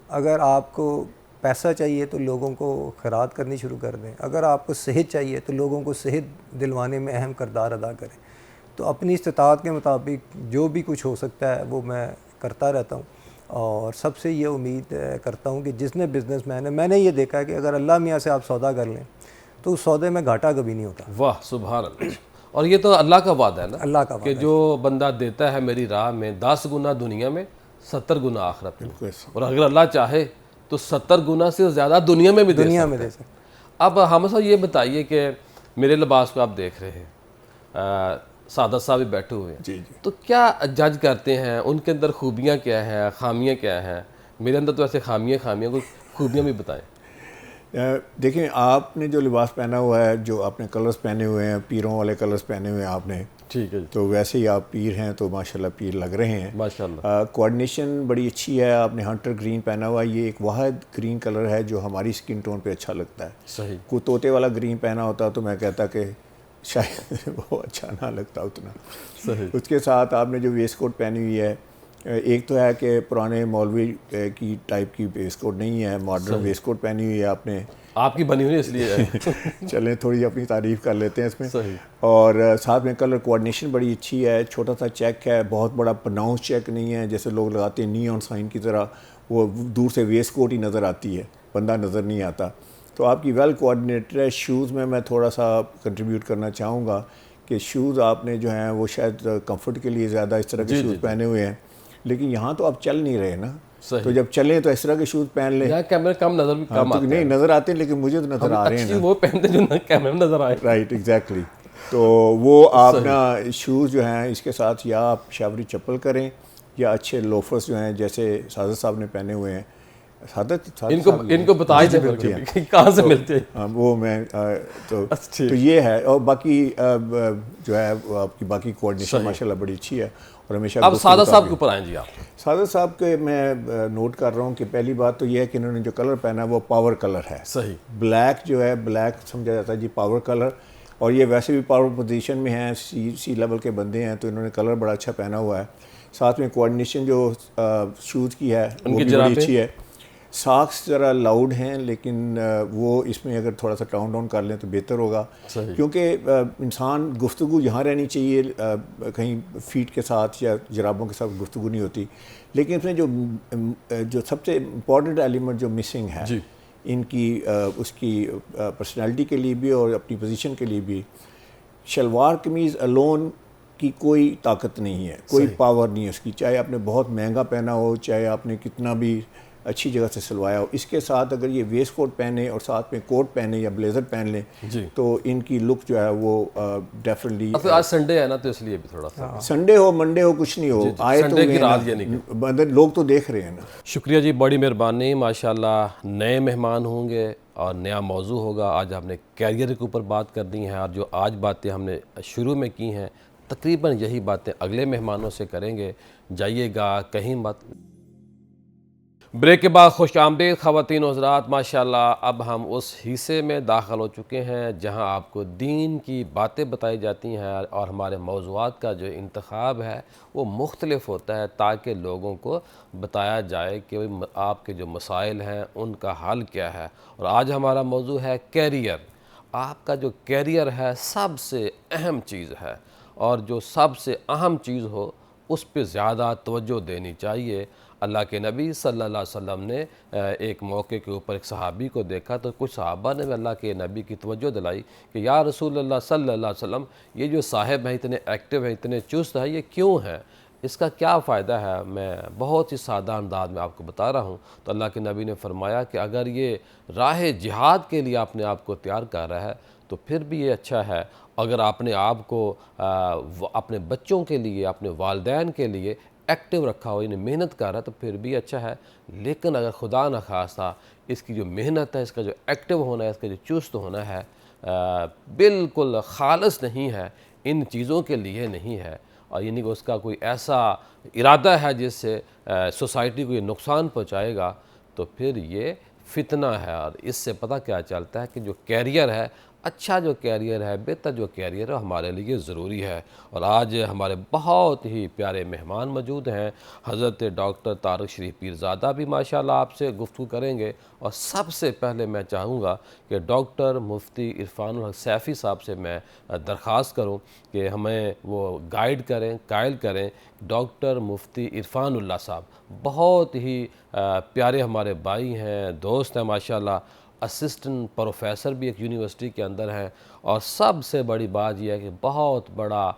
اگر آپ کو پیسہ چاہیے تو لوگوں کو خیرات کرنی شروع کر دیں, اگر آپ کو صحت چاہیے تو لوگوں کو صحت دلوانے میں اہم کردار ادا کریں. تو اپنی استطاعت کے مطابق جو بھی کچھ ہو سکتا ہے وہ میں کرتا رہتا ہوں, اور سب سے یہ امید کرتا ہوں کہ جس نے بزنس مین ہے, میں نے یہ دیکھا ہے کہ اگر اللہ میاں سے آپ سودا کر لیں تو اس سودے میں گھاٹا کبھی نہیں ہوتا. واہ, سبحان اللہ. اور یہ تو اللہ کا وعدہ ہے نا اللہ کا کہ جو بندہ دیتا ہے میری راہ میں 10 گنا دنیا میں 70 گنا آخرت میں، اور اگر اللہ چاہے تو 70 گنا سے زیادہ دنیا میں بھی دے دنیا سکتا میں ہے۔ دے سکتے۔ اب ہم صاحب یہ بتائیے کہ میرے لباس کو آپ دیکھ رہے ہیں، سعادت صاحب بھی بیٹھے ہوئے ہیں، جی جی تو کیا جج کرتے ہیں ان کے اندر خوبیاں کیا ہیں، خامیاں کیا ہیں؟ میرے اندر تو ایسے خامیاں کوئی خوبیاں بھی بتائیں۔ دیکھیں آپ نے جو لباس پہنا ہوا ہے، جو آپ نے کلرز پہنے ہوئے ہیں، پیروں والے کلرز پہنے ہوئے ہیں آپ نے، ٹھیک ہے جی، تو ویسے ہی آپ پیر ہیں تو ماشاءاللہ پیر لگ رہے ہیں۔ ماشاءاللہ، کوآرڈینیشن بڑی اچھی ہے، آپ نے ہنٹر گرین پہنا ہوا ہے، یہ ایک واحد گرین کلر ہے جو ہماری سکن ٹون پہ اچھا لگتا ہے۔ صحیح، کوئی طوطے والا گرین پہنا ہوتا تو میں کہتا کہ شاید وہ اچھا نہ لگتا اتنا۔ صحیح، اس کے ساتھ آپ نے جو ویسٹ کوٹ پہنی ہوئی ہے، ایک تو ہے کہ پرانے مولوی کی ٹائپ کی ویسٹ کوٹ نہیں ہے، ماڈرن ویسٹ کوٹ پہنی ہوئی ہے آپ نے۔ آپ کی بنی ہوئی اس لیے ہے۔ چلیں تھوڑی اپنی تعریف کر لیتے ہیں اس میں۔ صحیح، اور ساتھ میں کلر کوآرڈینیشن بڑی اچھی ہے، چھوٹا سا چیک ہے، بہت بڑا پرناؤنس چیک نہیں ہے جیسے لوگ لگاتے ہیں نی آن سائن کی طرح، وہ دور سے ویسٹ کوٹ ہی نظر آتی ہے، بندہ نظر نہیں آتا۔ تو آپ کی ویل کوآرڈینیٹڈ ہے۔ شوز میں تھوڑا سا کنٹریبیوٹ کرنا چاہوں گا کہ شوز آپ نے جو ہیں وہ شاید کمفرٹ کے لیے زیادہ اس طرح کے شوز پہنے ہوئے ہیں، لیکن یہاں تو آپ چل نہیں رہے نا، تو جب چلیں تو اس طرح کے شوز پہن لیں۔ یہاں کیمرے کم نظر بھی کم آتے ہیں، نہیں نظر آتے ہیں لیکن مجھے تو نظر آ رہے ہیں نا۔ وہ پہنتے جو کیمرے میں نظر آئے۔ Right exactly. تو وہ آپ نا شوز جو ہیں اس کے ساتھ یا آپ شاوری چپل کریں یا اچھے لوفرز جو ہیں جیسے سعادت صاحب نے پہنے ہوئے ہیں۔ ان کو بتا ہی دیں کہ کہاں سے ملتے ہیں۔ وہ میں تو یہ ہے، اور باقی جو ہے آپ کی باقی کوآرڈینیشن ماشاءاللہ بڑی اچھی ہے اور ہمیشہ۔ اب سعادت صاحب کے اوپر آئیں جی آپ۔ سعادت صاحب کے میں نوٹ کر رہا ہوں کہ پہلی بات تو یہ ہے کہ انہوں نے جو کلر پہنا ہے وہ پاور کلر ہے۔ صحیح، بلیک جو ہے، بلیک سمجھا جاتا ہے جی پاور کلر، اور یہ ویسے بھی پاور پوزیشن میں ہیں، سی لیول کے بندے ہیں، تو انہوں نے کلر بڑا اچھا پہنا ہوا ہے۔ ساتھ میں کوآرڈینیشن جو شوز کی ہے وہ بھی بڑی اچھی ہے۔ ساکس ذرا لاؤڈ ہیں لیکن وہ اس میں اگر تھوڑا سا ٹاؤن ڈاؤن کر لیں تو بہتر ہوگا، کیونکہ انسان گفتگو یہاں رہنی چاہیے، کہیں فیٹ کے ساتھ یا جرابوں کے ساتھ گفتگو نہیں ہوتی، لیکن اس میں جو سب سے امپورٹنٹ ایلیمنٹ جو مسنگ ہے ان کی، اس کی پرسنالٹی کے لیے بھی اور اپنی پوزیشن کے لیے بھی، شلوار قمیض الون کی کوئی طاقت نہیں ہے، کوئی پاور نہیں ہے اس کی، چاہے آپ نے بہت مہنگا پہنا ہو، چاہے آپ نے کتنا بھی اچھی جگہ سے سلوایا ہو، اس کے ساتھ اگر یہ ویسٹ کوٹ پہنے اور ساتھ میں کوٹ پہنے یا بلیزر پہن لیں تو ان کی لک جو ہے وہ ڈیفینیٹلی۔ آج سنڈے ہے نا تو اس لیے بھی تھوڑا سا، سنڈے ہو منڈے ہو کچھ نہیں ہو، آئے تو کی رات یعنی لوگ تو دیکھ رہے ہیں نا۔ شکریہ جی، بڑی مہربانی، ماشاءاللہ نئے مہمان ہوں گے اور نیا موضوع ہوگا۔ آج ہم نے کیریئر کے اوپر بات کرنی ہے، اور جو آج باتیں ہم نے شروع میں کی ہیں تقریباً یہی باتیں اگلے مہمانوں سے کریں گے، جائیے گا کہیں مت۔ بریک کے بعد خوش آمدید خواتین و حضرات، ماشاءاللہ اب ہم اس حصے میں داخل ہو چکے ہیں جہاں آپ کو دین کی باتیں بتائی جاتی ہیں، اور ہمارے موضوعات کا جو انتخاب ہے وہ مختلف ہوتا ہے تاکہ لوگوں کو بتایا جائے کہ آپ کے جو مسائل ہیں ان کا حل کیا ہے۔ اور آج ہمارا موضوع ہے کیریئر۔ آپ کا جو کیریئر ہے سب سے اہم چیز ہے، اور جو سب سے اہم چیز ہو اس پہ زیادہ توجہ دینی چاہیے۔ اللہ کے نبی صلی اللہ علیہ وسلم نے ایک موقع کے اوپر ایک صحابی کو دیکھا تو کچھ صحابہ نے اللہ کے نبی کی توجہ دلائی کہ یا رسول اللہ صلی اللہ علیہ وسلم، یہ جو صاحب ہیں اتنے ایکٹیو ہیں، اتنے چست ہیں، یہ کیوں ہیں؟ اس کا کیا فائدہ ہے؟ میں بہت ہی سادہ انداز میں آپ کو بتا رہا ہوں۔ تو اللہ کے نبی نے فرمایا کہ اگر یہ راہ جہاد کے لیے اپنے آپ کو تیار کر رہا ہے تو پھر بھی یہ اچھا ہے، اگر اپنے آپ کو اپنے بچوں کے لیے، اپنے والدین کے لیے ایکٹیو رکھا ہو، یعنی محنت کر رہا ہے تو پھر بھی اچھا ہے۔ لیکن اگر خدا نخواستہ اس کی جو محنت ہے، اس کا جو ایکٹیو ہونا ہے، اس کا جو چست ہونا ہے، بالکل خالص نہیں ہے، ان چیزوں کے لیے نہیں ہے، اور یعنی کہ اس کا کوئی ایسا ارادہ ہے جس سے سوسائٹی کو یہ نقصان پہنچائے گا، تو پھر یہ فتنہ ہے۔ اور اس سے پتہ کیا چلتا ہے کہ جو کیریئر ہے، اچھا جو کیریئر ہے، بہتر جو کیریئر ہے، ہمارے لیے ضروری ہے۔ اور آج ہمارے بہت ہی پیارے مہمان موجود ہیں، حضرت ڈاکٹر طارق شریف پیرزادہ بھی ماشاءاللہ آپ سے گفتگو کریں گے، اور سب سے پہلے میں چاہوں گا کہ ڈاکٹر مفتی عرفان الحق سیفی صاحب سے میں درخواست کروں کہ ہمیں وہ گائیڈ کریں، قائل کریں۔ ڈاکٹر مفتی عرفان اللہ صاحب بہت ہی پیارے ہمارے بھائی ہیں، دوست ہیں ماشاءاللہ، اسسٹنٹ پروفیسر بھی ایک یونیورسٹی کے اندر ہیں، اور سب سے بڑی بات یہ ہے کہ بہت بڑا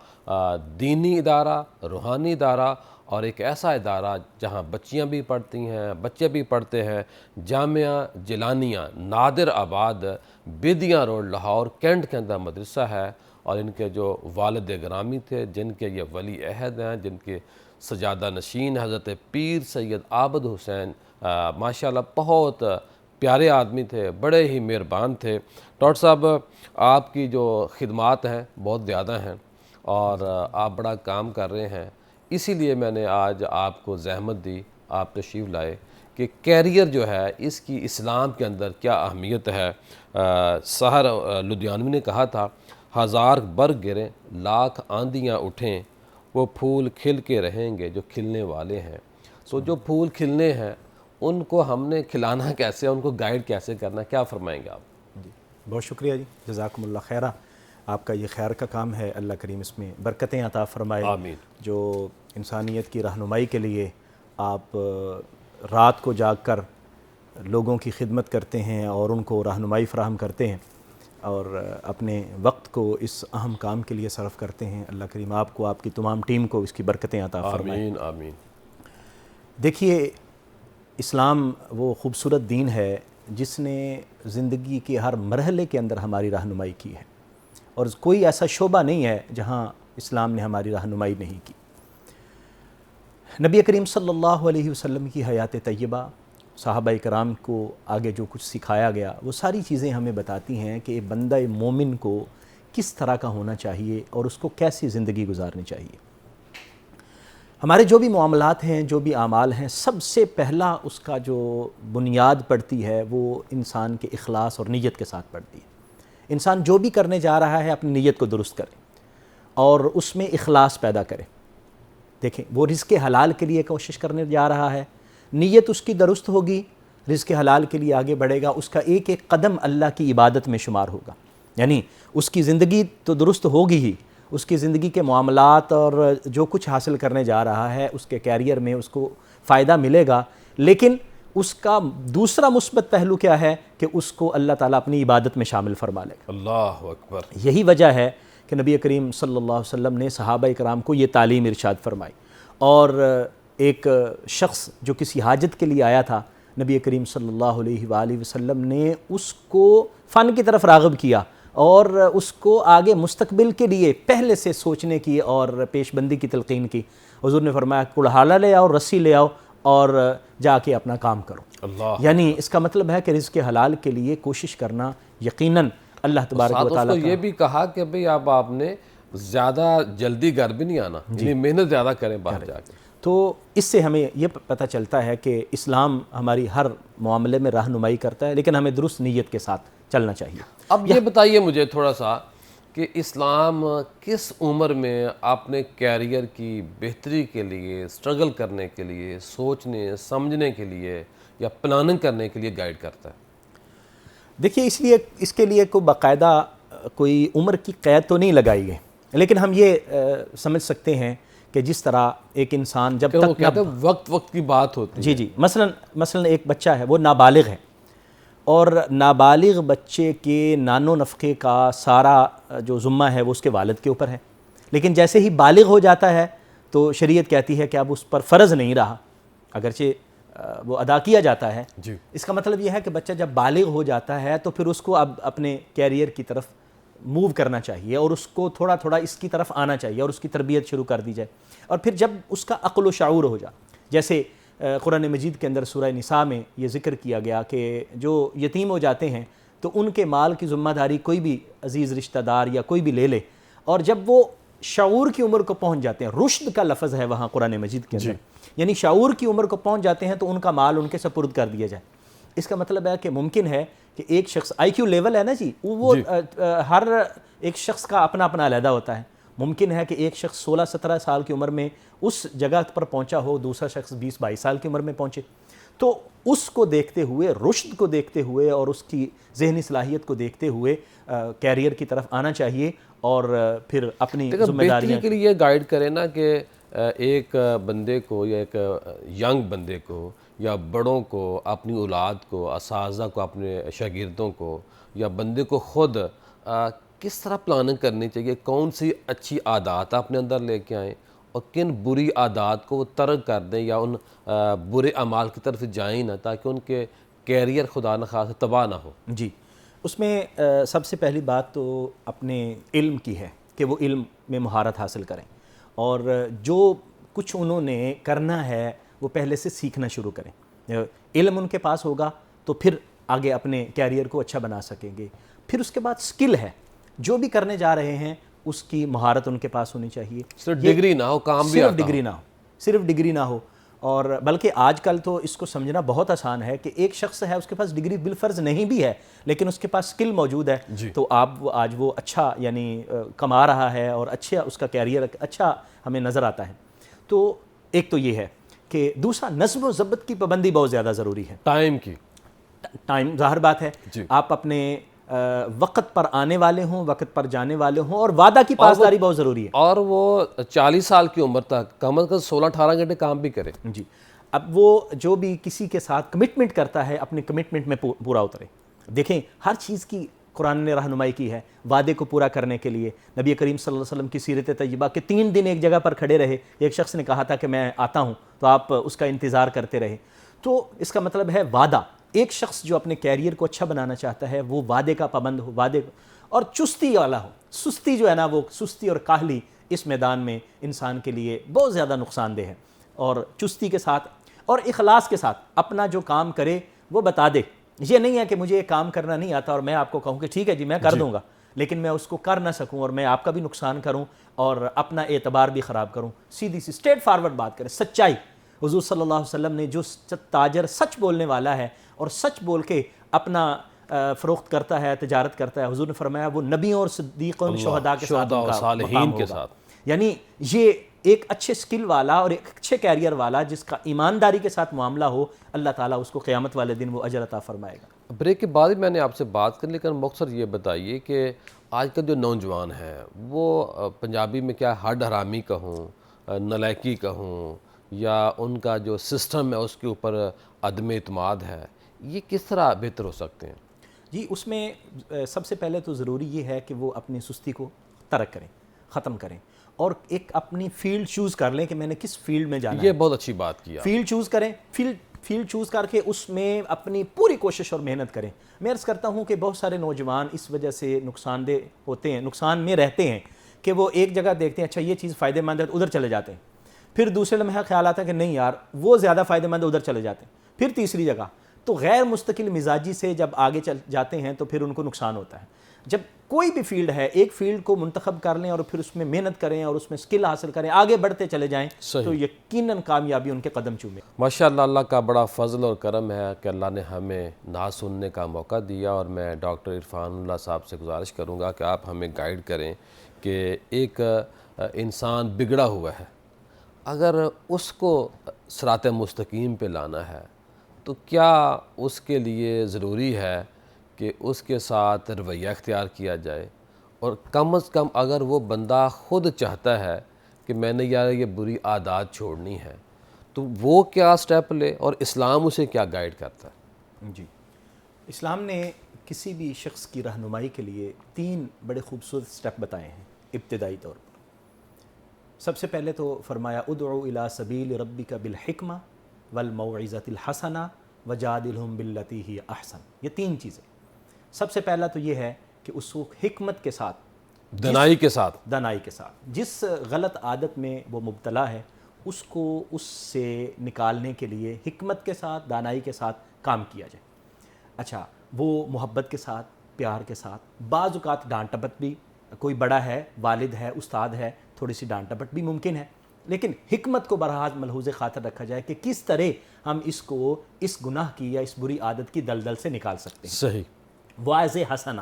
دینی ادارہ، روحانی ادارہ، اور ایک ایسا ادارہ جہاں بچیاں بھی پڑھتی ہیں، بچے بھی پڑھتے ہیں، جامعہ جیلانیہ نادر آباد، بیدیاں روڈ، لاہور کینٹ کے اندر مدرسہ ہے، اور ان کے جو والد گرامی تھے، جن کے یہ ولی عہد ہیں، جن کے سجادہ نشین حضرت پیر سید عابد حسین، ماشاءاللہ بہت پیارے آدمی تھے، بڑے ہی مہربان تھے۔ ڈاکٹر صاحب، آپ کی جو خدمات ہیں بہت زیادہ ہیں، اور آپ بڑا کام کر رہے ہیں، اسی لیے میں نے آج آپ کو زحمت دی، آپ تشریف لائے کہ کیریئر جو ہے اس کی اسلام کے اندر کیا اہمیت ہے۔ سحر لدھیانوی نے کہا تھا، ہزار برگ گریں لاکھ آندیاں اٹھیں، وہ پھول کھل کے رہیں گے جو کھلنے والے ہیں۔ تو جو پھول کھلنے ہیں ان کو ہم نے کھلانا کیسے، ان کو گائیڈ کیسے کرنا، کیا فرمائیں گے آپ؟ جی بہت شکریہ جی، جزاکم اللہ خیرہ۔ آپ کا یہ خیر کا کام ہے، اللہ کریم اس میں برکتیں عطا فرمائے۔ آمین۔ جو انسانیت کی رہنمائی کے لیے آپ رات کو جاگ کر لوگوں کی خدمت کرتے ہیں اور ان کو رہنمائی فراہم کرتے ہیں اور اپنے وقت کو اس اہم کام کے لیے صرف کرتے ہیں، اللہ کریم آپ کو، آپ کی تمام ٹیم کو اس کی برکتیں عطا فرمائے۔ آمین آمین۔ دیکھیے، اسلام وہ خوبصورت دین ہے جس نے زندگی کے ہر مرحلے کے اندر ہماری رہنمائی کی ہے، اور کوئی ایسا شعبہ نہیں ہے جہاں اسلام نے ہماری رہنمائی نہیں کی۔ نبی کریم صلی اللہ علیہ وسلم کی حیات طیبہ، صحابہ کرام کو آگے جو کچھ سکھایا گیا، وہ ساری چیزیں ہمیں بتاتی ہیں کہ ایک بندہ مومن کو کس طرح کا ہونا چاہیے اور اس کو کیسی زندگی گزارنی چاہیے۔ ہمارے جو بھی معاملات ہیں، جو بھی اعمال ہیں، سب سے پہلا اس کا جو بنیاد پڑتی ہے وہ انسان کے اخلاص اور نیت کے ساتھ پڑتی ہے۔ انسان جو بھی کرنے جا رہا ہے اپنی نیت کو درست کرے اور اس میں اخلاص پیدا کرے۔ دیکھیں، وہ رزق حلال کے لیے کوشش کرنے جا رہا ہے، نیت اس کی درست ہوگی، رزق حلال کے لیے آگے بڑھے گا، اس کا ایک ایک قدم اللہ کی عبادت میں شمار ہوگا۔ یعنی اس کی زندگی تو درست ہوگی ہی، اس کی زندگی کے معاملات اور جو کچھ حاصل کرنے جا رہا ہے اس کے کیریئر میں اس کو فائدہ ملے گا، لیکن اس کا دوسرا مثبت پہلو کیا ہے کہ اس کو اللہ تعالیٰ اپنی عبادت میں شامل فرما لے گا۔ اللہ اکبر۔ یہی وجہ ہے کہ نبی کریم صلی اللہ علیہ وسلم نے صحابہ کرام کو یہ تعلیم ارشاد فرمائی، اور ایک شخص جو کسی حاجت کے لیے آیا تھا، نبی کریم صلی اللہ علیہ وآلہ وسلم نے اس کو فن کی طرف راغب کیا اور اس کو آگے مستقبل کے لیے پہلے سے سوچنے کی اور پیش بندی کی تلقین کی۔ حضور نے فرمایا، کڑھالا لے آؤ، رسی لے آؤ اور جا کے اپنا کام کرو۔ اللہ، یعنی اس کا مطلب ہے کہ رزق حلال کے لیے کوشش کرنا یقیناً اللہ تبارک و ساتھ اس تعالیٰ کو یہ بھی کہا کہ بھئی اب آپ نے زیادہ جلدی گھر بھی نہیں آنا، یعنی محنت زیادہ کریں باہر جا کے۔ تو اس سے ہمیں یہ پتہ چلتا ہے کہ اسلام ہماری ہر معاملے میں رہنمائی کرتا ہے، لیکن ہمیں درست نیت کے ساتھ چلنا چاہیے۔ اب یہ بتائیے مجھے تھوڑا سا کہ اسلام کس عمر میں اپنے کیریئر کی بہتری کے لیے، سٹرگل کرنے کے لیے، سوچنے سمجھنے کے لیے یا پلاننگ کرنے کے لیے گائیڈ کرتا ہے؟ دیکھیے، اس کے لیے کوئی باقاعدہ کوئی عمر کی قید تو نہیں لگائی گئی، لیکن ہم یہ سمجھ سکتے ہیں کہ جس طرح ایک انسان جب وہ تک کہتے ہیں وقت کی بات ہوتی ہے۔ جی مثلا ایک بچہ ہے، وہ نابالغ ہے، اور نابالغ بچے کے نان و نفقے کا سارا جو ذمہ ہے وہ اس کے والد کے اوپر ہے، لیکن جیسے ہی بالغ ہو جاتا ہے تو شریعت کہتی ہے کہ اب اس پر فرض نہیں رہا، اگرچہ وہ ادا کیا جاتا ہے۔ جی۔ اس کا مطلب یہ ہے کہ بچہ جب بالغ ہو جاتا ہے تو پھر اس کو اب اپنے کیریئر کی طرف موو کرنا چاہیے اور اس کو تھوڑا تھوڑا اس کی طرف آنا چاہیے اور اس کی تربیت شروع کر دی جائے، اور پھر جب اس کا عقل و شعور ہو جائے، جیسے قرآن مجید کے اندر سورہ نساء میں یہ ذکر کیا گیا کہ جو یتیم ہو جاتے ہیں تو ان کے مال کی ذمہ داری کوئی بھی عزیز رشتہ دار یا کوئی بھی لے لے، اور جب وہ شعور کی عمر کو پہنچ جاتے ہیں، رشد کا لفظ ہے وہاں قرآن مجید کے اندر، یعنی شعور کی عمر کو پہنچ جاتے ہیں تو ان کا مال ان کے سپرد کر دیا جائے۔ اس کا مطلب ہے کہ ممکن ہے کہ ایک شخص آئی کیو لیول ہے نا جی، وہ ہر ایک شخص کا اپنا اپنا علیحدہ ہوتا ہے، ممکن ہے کہ ایک شخص 16-17 سال کی عمر میں اس جگہ پر پہنچا ہو، دوسرا شخص 20-22 سال کی عمر میں پہنچے، تو اس کو دیکھتے ہوئے، رشد کو دیکھتے ہوئے اور اس کی ذہنی صلاحیت کو دیکھتے ہوئے کیریئر کی طرف آنا چاہیے اور پھر اپنی ذمہ داریاں بہتری کے لیے یہ گائیڈ کرے نا کہ ایک بندے کو یا ایک ینگ بندے کو یا بڑوں کو، اپنی اولاد کو، اساتذہ کو، اپنے شاگردوں کو یا بندے کو خود کس طرح پلاننگ کرنی چاہیے؟ کون سی اچھی عادات اپنے اندر لے کے آئیں اور کن بری عادات کو وہ ترک کر دیں یا ان برے اعمال کی طرف جائیں نہ، تاکہ ان کے کیریئر خدا نخواستہ تباہ نہ ہو؟ جی، اس میں سب سے پہلی بات تو اپنے علم کی ہے کہ وہ علم میں مہارت حاصل کریں، اور جو کچھ انہوں نے کرنا ہے وہ پہلے سے سیکھنا شروع کریں۔ علم ان کے پاس ہوگا تو پھر آگے اپنے کیریئر کو اچھا بنا سکیں گے۔ پھر اس کے بعد سکل ہے، جو بھی کرنے جا رہے ہیں اس کی مہارت ان کے پاس ہونی چاہیے، صرف ڈگری نہ ہو، کام بھی صرف آتا ہو۔ ڈگری نہ ہو، صرف ڈگری نہ ہو۔ اور بلکہ آج کل تو اس کو سمجھنا بہت آسان ہے کہ ایک شخص ہے، اس کے پاس ڈگری بالفرض نہیں بھی ہے لیکن اس کے پاس سکل موجود ہے، تو آج وہ اچھا یعنی کما رہا ہے اور اچھا اس کا کیریئر اچھا ہمیں نظر آتا ہے۔ تو ایک تو یہ ہے کہ دوسرا نظم و ضبط کی پابندی بہت زیادہ ضروری ہے۔ ٹائم کی، ٹائم ظاہر بات ہے، آپ اپنے وقت پر آنے والے ہوں، وقت پر جانے والے ہوں، اور وعدہ کی پاسداری بہت ضروری ہے۔ اور وہ 40 سال کی عمر تک کم از کم 16-18 گھنٹے کام بھی کرے۔ جی، اب وہ جو بھی کسی کے ساتھ کمٹمنٹ کرتا ہے اپنے کمٹمنٹ میں پورا اترے۔ دیکھیں ہر چیز کی قرآن نے رہنمائی کی ہے وعدے کو پورا کرنے کے لیے۔ نبی کریم صلی اللہ علیہ وسلم کی سیرت طیبہ کہ 3 دن ایک جگہ پر کھڑے رہے، ایک شخص نے کہا تھا کہ میں آتا ہوں، تو آپ اس کا انتظار کرتے رہے۔ تو اس کا مطلب ہے وعدہ، ایک شخص جو اپنے کیریئر کو اچھا بنانا چاہتا ہے وہ وعدے کا پابند ہو، وعدے اور چستی والا ہو۔ سستی جو ہے نا، وہ سستی اور کاہلی اس میدان میں انسان کے لیے بہت زیادہ نقصان دہ ہے۔ اور چستی کے ساتھ اور اخلاص کے ساتھ اپنا جو کام کرے وہ بتا دے۔ یہ نہیں ہے کہ مجھے یہ کام کرنا نہیں آتا اور میں آپ کو کہوں کہ ٹھیک ہے جی میں کر دوں گا، لیکن میں اس کو کر نہ سکوں اور میں آپ کا بھی نقصان کروں اور اپنا اعتبار بھی خراب کروں۔ سیدھی سی اسٹریٹ فارورڈ بات کریں، سچائی۔ حضور صلی اللہ علیہ وسلم نے جو تاجر سچ بولنے والا ہے اور سچ بول کے اپنا فروخت کرتا ہے، تجارت کرتا ہے، حضور نے فرمایا وہ نبیوں اور صدیقوں شہداء کے ساتھ ان کا صالحین کے ساتھ۔ یعنی یہ ایک اچھے سکل والا اور ایک اچھے کیریئر والا جس کا ایمانداری کے ساتھ معاملہ ہو، اللہ تعالیٰ اس کو قیامت والے دن وہ اجر عطا فرمائے گا۔ بریک کے بعد میں نے آپ سے بات کر، لیکن مختصر یہ بتائیے کہ آج کل جو نوجوان ہیں وہ پنجابی میں کیا ہڈ حرامی کہوں، نالائکی کہوں، یا ان کا جو سسٹم ہے اس کے اوپر عدم اعتماد ہے، یہ کس طرح بہتر ہو سکتے ہیں؟ جی، اس میں سب سے پہلے تو ضروری یہ ہے کہ وہ اپنی سستی کو ترک کریں، ختم کریں، اور ایک اپنی فیلڈ چوز کر لیں کہ میں نے کس فیلڈ میں جانا ہے۔ یہ بہت اچھی بات کیا۔ فیلڈ چوز کریں، فیلڈ چوز کر کے اس میں اپنی پوری کوشش اور محنت کریں۔ میں عرض کرتا ہوں کہ بہت سارے نوجوان اس وجہ سے نقصان دہ ہوتے ہیں، نقصان میں رہتے ہیں کہ وہ ایک جگہ دیکھتے ہیں اچھا یہ چیز فائدہ مند ہے تو ادھر چلے جاتے ہیں، پھر دوسرے لمحہ خیال آتا ہے کہ نہیں یار وہ زیادہ فائدہ مند ہے، ادھر چلے جاتے ہیں، پھر تیسری جگہ۔ تو غیر مستقل مزاجی سے جب آگے چل جاتے ہیں تو پھر ان کو نقصان ہوتا ہے۔ جب کوئی بھی فیلڈ ہے، ایک فیلڈ کو منتخب کر لیں اور پھر اس میں محنت کریں اور اس میں سکل حاصل کریں، آگے بڑھتے چلے جائیں تو یقیناً کامیابی ان کے قدم چومے۔ ماشاءاللہ، اللہ کا بڑا فضل اور کرم ہے کہ اللہ نے ہمیں نعت سننے کا موقع دیا، اور میں ڈاکٹر عرفان اللہ صاحب سے گزارش کروں گا کہ آپ ہمیں گائیڈ کریں کہ ایک انسان بگڑا ہوا ہے، اگر اس کو صراط مستقیم پہ لانا ہے تو کیا اس کے لیے ضروری ہے کہ اس کے ساتھ رویہ اختیار کیا جائے، اور کم از کم اگر وہ بندہ خود چاہتا ہے کہ میں نے یار یہ بری عادات چھوڑنی ہے تو وہ کیا سٹیپ لے، اور اسلام اسے کیا گائیڈ کرتا ہے؟ جی، اسلام نے کسی بھی شخص کی رہنمائی کے لیے 3 بڑے خوبصورت سٹیپ بتائے ہیں ابتدائی طور پر۔ سب سے پہلے تو فرمایا ادعو الی سبیل ربک بالحکمہ والموعظۃ الحسنہ وجادلہم باللتی ہی احسن۔ یہ 3 چیزیں۔ سب سے پہلا تو یہ ہے کہ اس کو حکمت کے ساتھ، دنائی کے ساتھ، جس غلط عادت میں وہ مبتلا ہے اس کو اس سے نکالنے کے لیے حکمت کے ساتھ، دانائی کے ساتھ کام کیا جائے۔ اچھا، وہ محبت کے ساتھ، پیار کے ساتھ، بعض اوقات ڈانٹ ٹپٹ بھی، کوئی بڑا ہے، والد ہے، استاد ہے، تھوڑی سی ڈانٹ ٹپٹ بھی ممکن ہے، لیکن حکمت کو برحاذ ملحوظ خاطر رکھا جائے کہ کس طرح ہم اس کو اس گناہ کی یا اس بری عادت کی دلدل سے نکال سکتے ہیں۔ صحیح، واعظ حسنہ،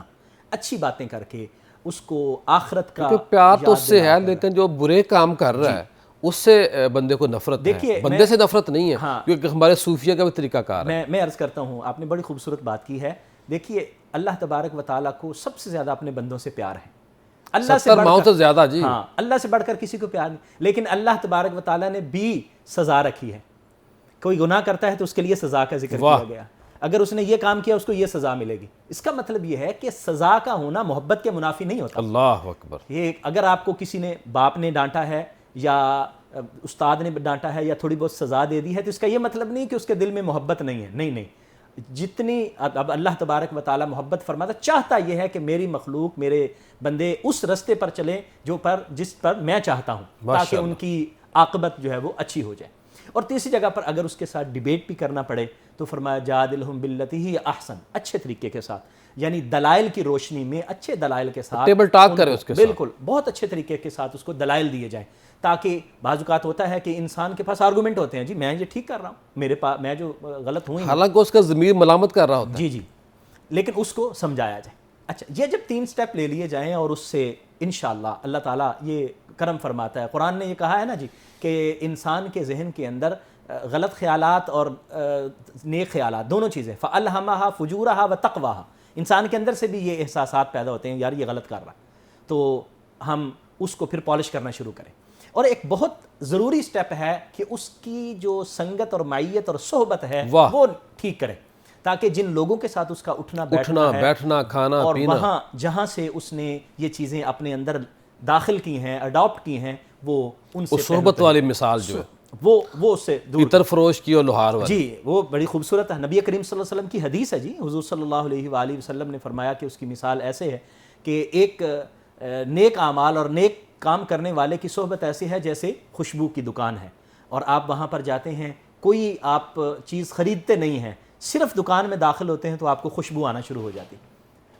اچھی باتیں کر کے اس کو آخرت کا کیونکہ پیار تو اس سے ہے، لیکن جو برے کام کر رہا ہے اس سے بندے کو نفرت ہے، بندے سے نفرت نہیں ہے، کیونکہ ہمارے صوفیہ کا بھی طریقہ کار ہے۔ میں عرض کرتا ہوں، آپ نے بڑی خوبصورت بات کی ہے۔ دیکھیے اللہ تبارک و تعالیٰ کو سب سے زیادہ اپنے بندوں سے پیار ہے، اللہ سے ماؤں سے زیادہ، جی اللہ سے بڑھ کر کسی کو پیار نہیں، لیکن اللہ تبارک و تعالیٰ نے بھی سزا رکھی ہے کوئی گناہ کرتا ہے تو اس کے لیے سزا کا ذکر کیا گیا، اگر اس نے یہ کام کیا اس کو یہ سزا ملے گی۔ اس کا مطلب یہ ہے کہ سزا کا ہونا محبت کے منافی نہیں ہوتا۔ اللہ اکبر۔ یہ اگر آپ کو کسی نے باپ نے ڈانٹا ہے یا استاد نے ڈانٹا ہے یا تھوڑی بہت سزا دے دی ہے تو اس کا یہ مطلب نہیں کہ اس کے دل میں محبت نہیں ہے، نہیں، جتنی اب اللہ تبارک و تعالی محبت فرماتا، چاہتا یہ ہے کہ میری مخلوق، میرے بندے اس رستے پر چلیں جس پر میں چاہتا ہوں، تاکہ ان کی عاقبت جو ہے وہ اچھی ہو جائے۔ اور تیسری جگہ پر اگر اس کے ساتھ ڈیبیٹ بھی کرنا پڑے تو فرمایا جادلہم باللتی ہی احسن، اچھے طریقے کے ساتھ، یعنی دلائل کی روشنی میں اچھے دلائل کے ساتھ ٹیبل ٹاک کرے اس کے ساتھ، بالکل بہت اچھے طریقے کے ساتھ اس کو دلائل دیے جائیں، تاکہ بعض اوقات ہوتا ہے کہ انسان کے پاس آرگومنٹ ہوتے ہیں، جی میں یہ ٹھیک کر رہا ہوں، میرے پاس میں جو غلط ہوں، حالانکہ اس کا ضمیر ملامت کر رہا ہوتا ہے، جی، لیکن اس کو سمجھایا جائے۔ اچھا، یہ جب 3 سٹیپ لے لیے جائیں اور اس سے انشاءاللہ اللہ تعالیٰ یہ کرم فرماتا ہے۔ قرآن نے یہ کہا ہے نا جی کہ انسان کے ذہن کے اندر غلط خیالات اور نیک خیالات دونوں چیزیں، فَأَلْهَمَهَا فُجُورَهَا وَتَقْوَاهَا، انسان کے اندر سے بھی یہ احساسات پیدا ہوتے ہیں، یار یہ غلط کر رہا ہے، تو ہم اس کو پھر پالش کرنا شروع کریں۔ اور ایک بہت ضروری سٹیپ ہے کہ اس کی جو سنگت اور معیت اور صحبت ہے وہ ٹھیک کرے، تاکہ جن لوگوں کے ساتھ اس کا اٹھنا بیٹھنا کھانا اور پینا، وہاں جہاں سے اس نے یہ چیزیں اپنے اندر داخل کی ہیں، اڈاپٹ کی ہیں، وہ ان سے صحبت والی مثال جو ہے وہ اس سے دور، عطر فروش کی اور لوہار والی، جی وہ بڑی خوبصورت ہے۔ نبی کریم صلی اللہ علیہ وسلم کی حدیث ہے جی، حضور صلی اللہ علیہ وآلہ وسلم نے فرمایا کہ اس کی مثال ایسے ہے کہ ایک نیک اعمال اور نیک کام کرنے والے کی صحبت ایسی ہے جیسے خوشبو کی دکان ہے، اور آپ وہاں پر جاتے ہیں، کوئی آپ چیز خریدتے نہیں ہیں، صرف دکان میں داخل ہوتے ہیں تو آپ کو خوشبو آنا شروع ہو جاتی،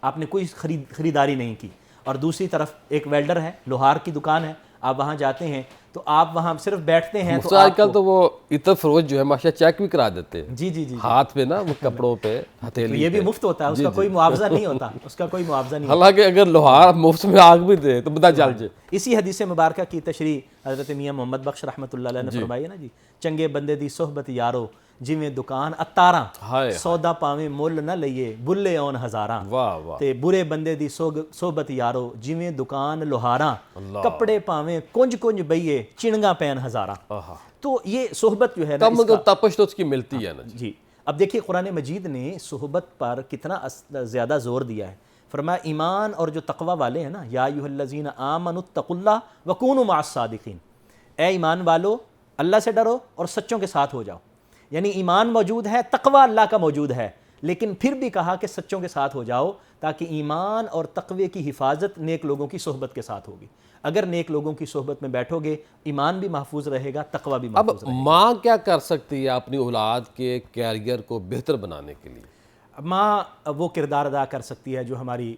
آپ نے کوئی خریداری نہیں کی۔ اور دوسری طرف ایک ویلڈر ہے، لوہار کی دکان ہے، آپ وہاں جاتے ہیں تو آپ وہاں صرف بیٹھتے ہیں تو آج کل تو وہ عطر فروش جو ہے ماشاء چیک بھی کرا دیتے ہیں، جی ہاتھ پہ نا، وہ کپڑوں پہ، ہتھیلی، یہ بھی مفت ہوتا ہے، اس کا کوئی معاوضہ نہیں ہوتا، اس کا کوئی معاوضہ نہیں، حالانکہ اگر لوہار مفت میں آگ بھی دے تو بندہ جل جائے۔ اسی حدیث مبارکہ کی تشریح حضرت میاں محمد بخش رحمۃ اللہ علیہ نے فرمائی ہے نا جی، چنگے بندے دی صحبت یارو جویں دکان اتاراں، سودا پاویں مل نہ لئیے بلے اون ہزاراں، تے برے بندے دی صحبت یارو جویں دکان لوہاراں، کپڑے پاویں کنج کنج بئیے چنگا پین ہزاراں۔ تو یہ صحبت جو ہے نا، تپش تو اس کی ملتی ہے نا جی۔ اب دیکھیے قرآن مجید نے صحبت پر کتنا زیادہ زور دیا ہے، فرمایا ایمان اور جو تقوی والے ہیں نا، یا ایھا الذین آمنوا اتقوا اللہ وکونوا مع الصادقین، اے ایمان والو اللہ سے ڈرو اور سچوں کے ساتھ ہو جاؤ، یعنی ایمان موجود ہے، تقوی اللہ کا موجود ہے، لیکن پھر بھی کہا کہ سچوں کے ساتھ ہو جاؤ، تاکہ ایمان اور تقوی کی حفاظت نیک لوگوں کی صحبت کے ساتھ ہوگی۔ اگر نیک لوگوں کی صحبت میں بیٹھو گے، ایمان بھی محفوظ رہے گا، تقوی بھی محفوظ رہے گا۔ اب ماں کیا کر سکتی ہے اپنی اولاد کے کیریئر کو بہتر بنانے کے لیے؟ ماں وہ کردار ادا کر سکتی ہے جو ہماری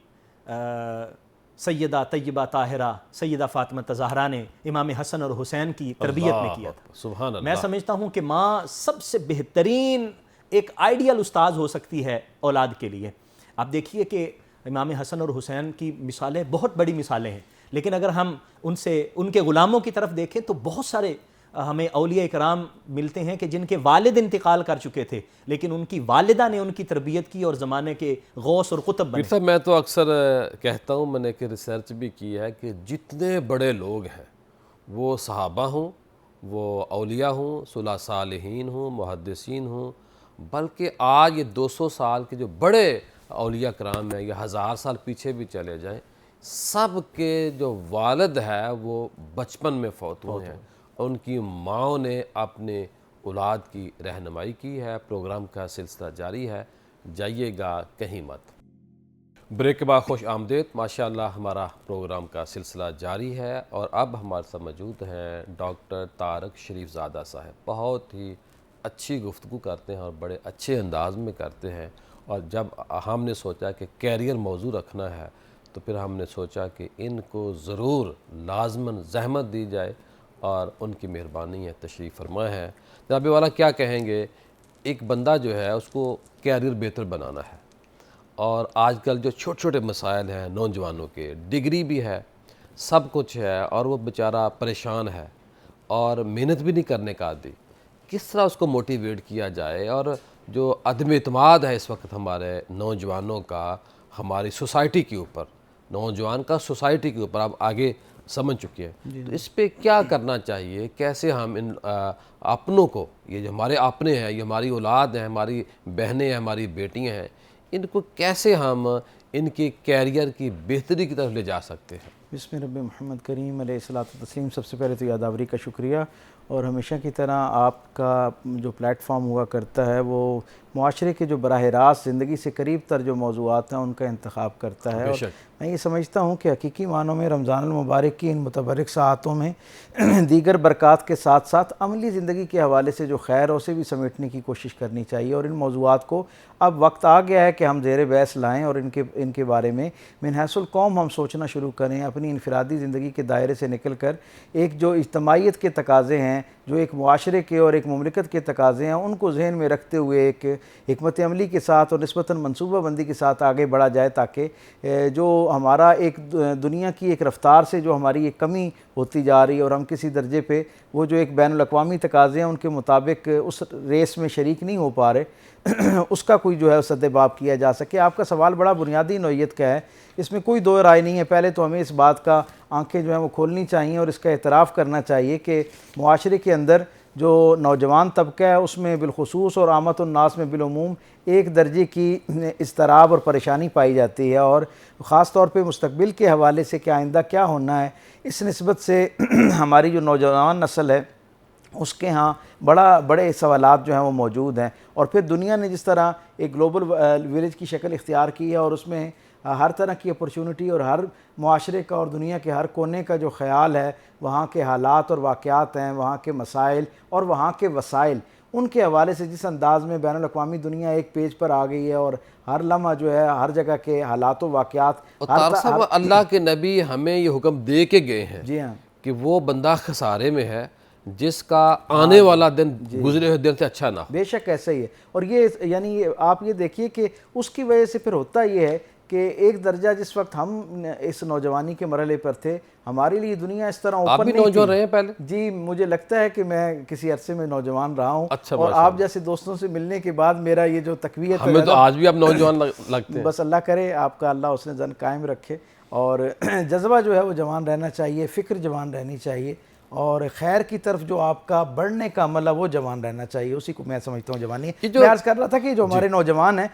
سیدہ طیبہ طاہرہ سیدہ فاطمہ زہرا نے امام حسن اور حسین کی تربیت میں کیا تھا۔ سبحان اللہ۔ میں سمجھتا ہوں کہ ماں سب سے بہترین ایک آئیڈیل استاذ ہو سکتی ہے اولاد کے لیے۔ آپ دیکھیے کہ امام حسن اور حسین کی مثالیں بہت بڑی مثالیں ہیں، لیکن اگر ہم ان کے غلاموں کی طرف دیکھیں تو بہت سارے ہمیں اولیاء اکرام ملتے ہیں کہ جن کے والد انتقال کر چکے تھے، لیکن ان کی والدہ نے ان کی تربیت کی اور زمانے کے غوث اور قطب بنے۔ صاحب میں تو اکثر کہتا ہوں، میں نے کہ ریسرچ بھی کی ہے، کہ جتنے بڑے لوگ ہیں، وہ صحابہ ہوں، وہ اولیاء ہوں، صلح صالحین ہوں، محدثین ہوں، بلکہ آج یہ 200 سال کے جو بڑے اولیاء کرام ہیں، یا 1000 سال پیچھے بھی چلے جائیں، سب کے جو والد ہے وہ بچپن میں فوت ہوئے ہیں، ان کی ماؤں نے اپنے اولاد کی رہنمائی کی ہے۔ پروگرام کا سلسلہ جاری ہے، جائیے گا کہیں مت۔ بریک کے بعد خوش آمدید، ماشاءاللہ ہمارا پروگرام کا سلسلہ جاری ہے، اور اب ہمارے ساتھ موجود ہیں ڈاکٹر طارق شریف زادہ صاحب۔ بہت ہی اچھی گفتگو کرتے ہیں اور بڑے اچھے انداز میں کرتے ہیں، اور جب ہم نے سوچا کہ کیریئر موضوع رکھنا ہے تو پھر ہم نے سوچا کہ ان کو ضرور لازماً زحمت دی جائے، اور ان کی مہربانی ہے، تشریف فرما ہے۔ جناب والا کیا کہیں گے، ایک بندہ جو ہے اس کو کیریئر بہتر بنانا ہے، اور آج کل جو چھوٹے چھوٹے مسائل ہیں نوجوانوں کے، ڈگری بھی ہے، سب کچھ ہے، اور وہ بیچارہ پریشان ہے اور محنت بھی نہیں کرنے کا عادی، کس طرح اس کو موٹیویٹ کیا جائے؟ اور جو عدم اعتماد ہے اس وقت ہمارے نوجوانوں کا ہماری سوسائٹی کے اوپر، نوجوان کا سوسائٹی کے اوپر، اب آگے سمجھ چکی ہے. تو اس پہ کیا کرنا چاہیے, کیسے ہم ان اپنوں کو, یہ جو ہمارے اپنے ہیں, یہ ہماری اولاد ہیں, ہماری بہنیں ہیں, ہماری بیٹیاں ہیں, ان کو کیسے ہم ان کے کیریئر کی بہتری کی طرف لے جا سکتے ہیں؟ بسم رب محمد کریم علیہ الصلوۃ والتسلیم. سب سے پہلے تو یادآوری کا شکریہ, اور ہمیشہ کی طرح آپ کا جو پلیٹ فارم ہوا کرتا ہے وہ معاشرے کے جو براہ راست زندگی سے قریب تر جو موضوعات ہیں ان کا انتخاب کرتا ہے. اور میں یہ سمجھتا ہوں کہ حقیقی معنوں میں رمضان المبارک کی ان متبرک ساعتوں میں دیگر برکات کے ساتھ ساتھ عملی زندگی کے حوالے سے جو خیر ہے اسے بھی سمیٹنے کی کوشش کرنی چاہیے, اور ان موضوعات کو اب وقت آ گیا ہے کہ ہم زیر بحث لائیں اور ان کے بارے میں من حیث القوم ہم سوچنا شروع کریں. اپنی انفرادی زندگی کے دائرے سے نکل کر ایک جو اجتماعیت کے تقاضے ہیں, جو ایک معاشرے کے اور ایک مملکت کے تقاضے ہیں, ان کو ذہن میں رکھتے ہوئے ایک حکمت عملی کے ساتھ اور نسبتاً منصوبہ بندی کے ساتھ آگے بڑھا جائے, تاکہ جو ہمارا ایک دنیا کی ایک رفتار سے جو ہماری ایک کمی ہوتی جا رہی ہے اور ہم کسی درجے پہ وہ جو ایک بین الاقوامی تقاضے ہیں ان کے مطابق اس ریس میں شریک نہیں ہو پا رہے, اس کا کوئی جو ہے سد باب کیا جا سکے. آپ کا سوال بڑا بنیادی نوعیت کا ہے, اس میں کوئی دو رائے نہیں ہے. پہلے تو ہمیں اس بات کا آنکھیں جو ہیں وہ کھولنی چاہیے اور اس کا اعتراف کرنا چاہیے کہ معاشرے کے اندر جو نوجوان طبقہ ہے اس میں بالخصوص اور عامت الناس میں بالعموم ایک درجے کی اضطراب اور پریشانی پائی جاتی ہے, اور خاص طور پہ مستقبل کے حوالے سے کہ آئندہ کیا ہونا ہے, اس نسبت سے ہماری جو نوجوان نسل ہے اس کے ہاں بڑے سوالات جو ہیں وہ موجود ہیں. اور پھر دنیا نے جس طرح ایک گلوبل ویلیج کی شکل اختیار کی ہے اور اس میں ہر طرح کی اپرچونٹی اور ہر معاشرے کا اور دنیا کے ہر کونے کا جو خیال ہے, وہاں کے حالات اور واقعات ہیں, وہاں کے مسائل اور وہاں کے وسائل, ان کے حوالے سے جس انداز میں بین الاقوامی دنیا ایک پیج پر آ گئی ہے اور ہر لمحہ جو ہے ہر جگہ کے حالات و واقعات. طارق صاحب, اللہ کے نبی ہمیں یہ حکم دے کے گئے ہیں جی ہاں کہ وہ بندہ خسارے میں ہے جس کا آنے والا دن گزرے ہوئے دن سے اچھا نہ ہو. بے شک ایسا ہی ہے. اور یہ یعنی آپ یہ دیکھیے کہ اس کی وجہ سے پھر ہوتا یہ ہے کہ ایک درجہ جس وقت ہم اس نوجوانی کے مرحلے پر تھے, ہمارے لیے دنیا اس طرح اوپن نہیں تھی. آپ بھی نوجوان رہے ہیں پہلے؟ جی, مجھے لگتا ہے کہ میں کسی عرصے میں نوجوان رہا ہوں. اچھا, اور آپ جیسے دوستوں سے ملنے کے بعد میرا یہ جو تقویت ہمیں تو آج بھی آپ نوجوان لگتے ہیں. بس اللہ کرے آپ کا اللہ اس نے ذہن قائم رکھے, اور جذبہ جو ہے وہ جوان رہنا چاہیے, فکر جوان رہنی چاہیے, اور خیر کی طرف جو آپ کا بڑھنے کا عمل ہے وہ جوان رہنا چاہیے. اسی کو میں سمجھتا ہوں جوانی ہے. میں عرض کر رہا تھا کہ جو ہمارے نوجوان ہیں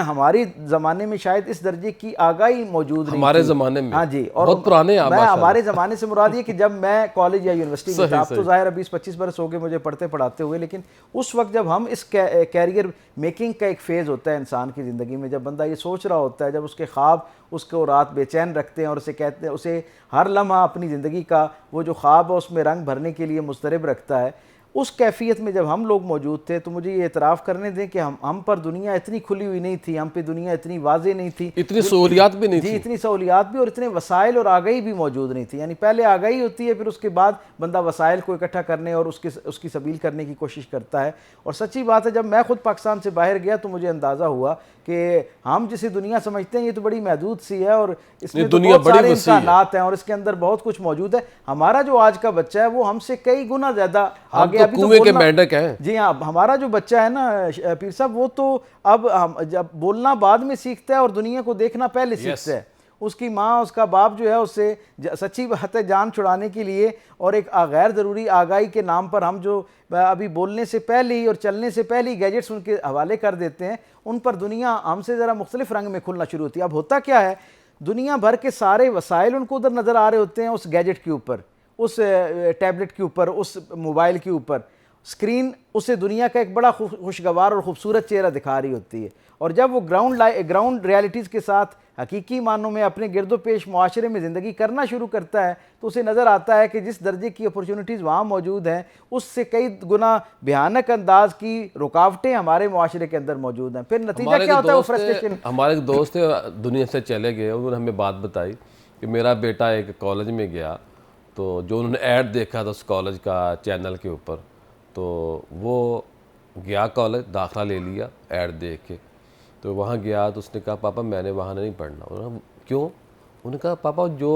ہماری زمانے میں شاید اس درجے کی آگاہی موجود نہیں, ہمارے زمانے میں. ہاں جی, اور بہت پرانے ہیں. میں ہمارے زمانے سے مراد یہ کہ جب میں کالج یا یونیورسٹی میں تھا, اب تو ظاہر 20-25 برس ہو گئے مجھے پڑھتے پڑھاتے ہوئے, لیکن اس وقت جب ہم اس کیریئر میکنگ کا ایک فیز ہوتا ہے انسان کی زندگی میں, جب بندہ یہ سوچ رہا ہوتا ہے, جب اس کے خواب اس کو رات بے چین رکھتے ہیں اور اسے کہتے ہیں, اسے ہر لمحہ اپنی زندگی کا وہ جو خواب ہے اس میں رنگ بھرنے کے لیے مضطرب رکھتا ہے, اس کیفیت میں جب ہم لوگ موجود تھے تو مجھے یہ اعتراف کرنے دیں کہ ہم پر دنیا اتنی کھلی ہوئی نہیں تھی, ہم پہ دنیا اتنی واضح نہیں تھی, اتنی سہولیات بھی نہیں تھی. جی, اتنی سہولیات بھی اور اتنے وسائل اور آگاہی بھی موجود نہیں تھی. یعنی پہلے آگاہی ہوتی ہے, پھر اس کے بعد بندہ وسائل کو اکٹھا کرنے اور اس کی سبیل کرنے کی کوشش کرتا ہے. اور سچی بات ہے, جب میں خود پاکستان سے باہر گیا تو مجھے اندازہ ہوا کہ ہم جسے دنیا سمجھتے ہیں یہ تو بڑی محدود سی ہے, اور اس میں تو بہت سارے امکانات ہیں اور اس کے اندر بہت کچھ موجود ہے. ہمارا جو آج کا بچہ ہے وہ ہم سے کئی گنا زیادہ آگے. ابھی تو کے مینڈک ہیں. جی ہاں, ہمارا جو بچہ ہے نا پیر صاحب, وہ تو اب جب بولنا بعد میں سیکھتا ہے اور دنیا کو دیکھنا پہلے سیکھتا ہے. اس کی ماں, اس کا باپ جو ہے اس سے سچی بات ہے جان چھڑانے کے لیے اور ایک غیر ضروری آگاہی کے نام پر ہم جو ابھی بولنے سے پہلے ہی اور چلنے سے پہلے ہی گیجٹس ان کے حوالے کر دیتے ہیں, ان پر دنیا ہم سے ذرا مختلف رنگ میں کھلنا شروع ہوتی ہے. اب ہوتا کیا ہے, دنیا بھر کے سارے وسائل ان کو ادھر نظر آ رہے ہوتے ہیں, اس گیجٹ کے اوپر, اس ٹیبلٹ کے اوپر, اس موبائل کے اوپر. اسکرین اسے دنیا کا ایک بڑا خوشگوار اور خوبصورت چہرہ دکھا رہی ہوتی ہے, اور جب وہ گراؤنڈ ریالٹیز کے ساتھ حقیقی معنوں میں اپنے گرد و پیش معاشرے میں زندگی کرنا شروع کرتا ہے تو اسے نظر آتا ہے کہ جس درجے کی اپرچونٹیز وہاں موجود ہیں اس سے کئی گنا بھیانک انداز کی رکاوٹیں ہمارے معاشرے کے اندر موجود ہیں. پھر نتیجہ کیا ہوتا ہے, وہ فرسٹریشن. ہمارے ایک دوست دنیا سے چلے گئے, انہوں نے ہمیں بات بتائی کہ میرا بیٹا ایک کالج میں گیا, تو جو انہوں نے ایڈ دیکھا تھا اس کالج کا چینل کے اوپر, تو وہ گیا کالج, داخلہ لے لیا ایڈ دیکھ کے. تو وہاں گیا تو اس نے کہا پاپا میں نے وہاں نہیں پڑھنا. انہوں نے کیوں؟ انہوں نے کہا پاپا جو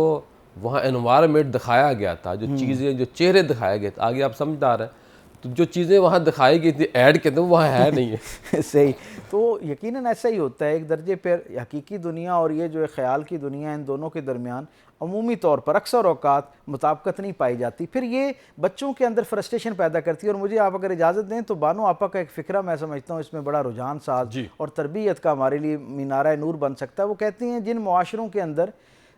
وہاں انوائرمنٹ دکھایا گیا تھا, جو چیزیں, جو چہرے دکھائے گئے تھے, آگے آپ سمجھدار ہیں, تو جو چیزیں وہاں دکھائی گئی تھی ایڈ کے اندر وہ وہاں ہے نہیں ہے. صحیح. تو یقیناً ایسا ہی ہوتا ہے ایک درجے پر حقیقی دنیا اور یہ جو خیال کی دنیا ان دونوں کے درمیان عمومی طور پر اکثر اوقات مطابقت نہیں پائی جاتی. پھر یہ بچوں کے اندر فرسٹریشن پیدا کرتی ہے. اور مجھے آپ اگر اجازت دیں تو بانو آپا کا ایک فکرہ میں سمجھتا ہوں اس میں بڑا رجحان ساز اور تربیت کا ہمارے لیے مینارہ نور بن سکتا ہے. وہ کہتی ہیں جن معاشروں کے اندر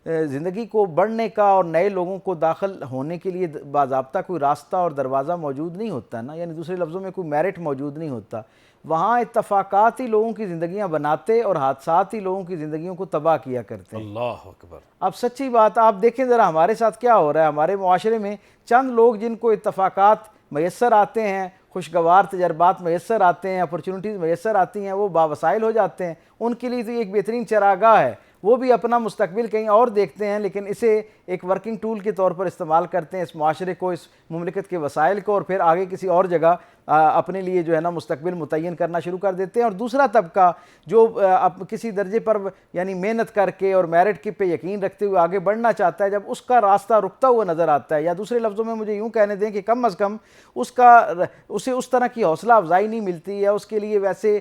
زندگی کو بڑھنے کا اور نئے لوگوں کو داخل ہونے کے لیے باضابطہ کوئی راستہ اور دروازہ موجود نہیں ہوتا نا، یعنی دوسرے لفظوں میں کوئی میرٹ موجود نہیں ہوتا، وہاں اتفاقات ہی لوگوں کی زندگیاں بناتے اور حادثات ہی لوگوں کی زندگیوں کو تباہ کیا کرتے ہیں. اللہ اکبر. اب سچی بات آپ دیکھیں ذرا ہمارے ساتھ کیا ہو رہا ہے. ہمارے معاشرے میں چند لوگ جن کو اتفاقات میسر آتے ہیں، خوشگوار تجربات میسر آتے ہیں، اپرچونٹیز میسر آتی ہیں، وہ باوسائل ہو جاتے ہیں. ان کے لیے تو یہ ایک بہترین چراگاہ ہے. وہ بھی اپنا مستقبل کہیں اور دیکھتے ہیں لیکن اسے ایک ورکنگ ٹول کے طور پر استعمال کرتے ہیں، اس معاشرے کو، اس مملکت کے وسائل کو، اور پھر آگے کسی اور جگہ اپنے لیے جو ہے نا مستقبل متعین کرنا شروع کر دیتے ہیں. اور دوسرا طبقہ جو کسی درجے پر یعنی محنت کر کے اور میرٹ پہ یقین رکھتے ہوئے آگے بڑھنا چاہتا ہے، جب اس کا راستہ رکتا ہوا نظر آتا ہے، یا دوسرے لفظوں میں مجھے یوں کہنے دیں کہ کم از کم اسے اس طرح کی حوصلہ افزائی نہیں ملتی، یا اس کے لیے ویسے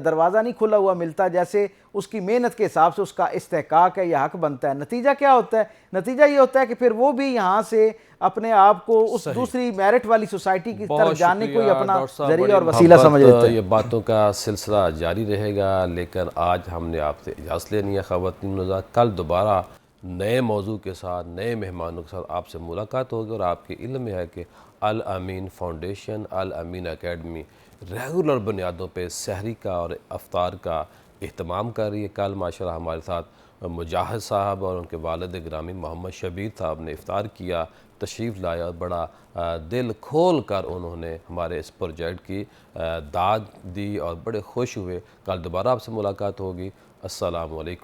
دروازہ نہیں کھلا ہوا ملتا جیسے اس کی محنت کے حساب سے اس کا استحقاق ہے یا حق بنتا ہے. نتیجہ کیا ہوتا ہے؟ نتیجہ یہ ہوتا ہے کہ پھر وہ بھی یہاں سے اپنے آپ کو اس دوسری میرٹ والی سوسائٹی کی طرف جانے کو ہی اپنا ذریعہ اور وسیلہ سمجھ لیتے ہیں. یہ باتوں کا سلسلہ جاری رہے گا، لیکن آج ہم نے آپ سے اجازت لینی ہے خواتین حضرات. کل دوبارہ نئے موضوع کے ساتھ، نئے مہمانوں کے ساتھ آپ سے ملاقات ہوگی. اور آپ کے علم میں ہے کہ الامین فاؤنڈیشن، الامین اکیڈمی ریگولر بنیادوں پہ سحری کا اور افطار کا اہتمام کر رہی ہے. کل ماشاءاللہ ہمارے ساتھ مجاہد صاحب اور ان کے والد گرامی محمد شبیر صاحب نے افطار کیا، تشریف لایا، اور بڑا دل کھول کر انہوں نے ہمارے اس پروجیکٹ کی داد دی اور بڑے خوش ہوئے. کل دوبارہ آپ سے ملاقات ہوگی. السلام علیکم.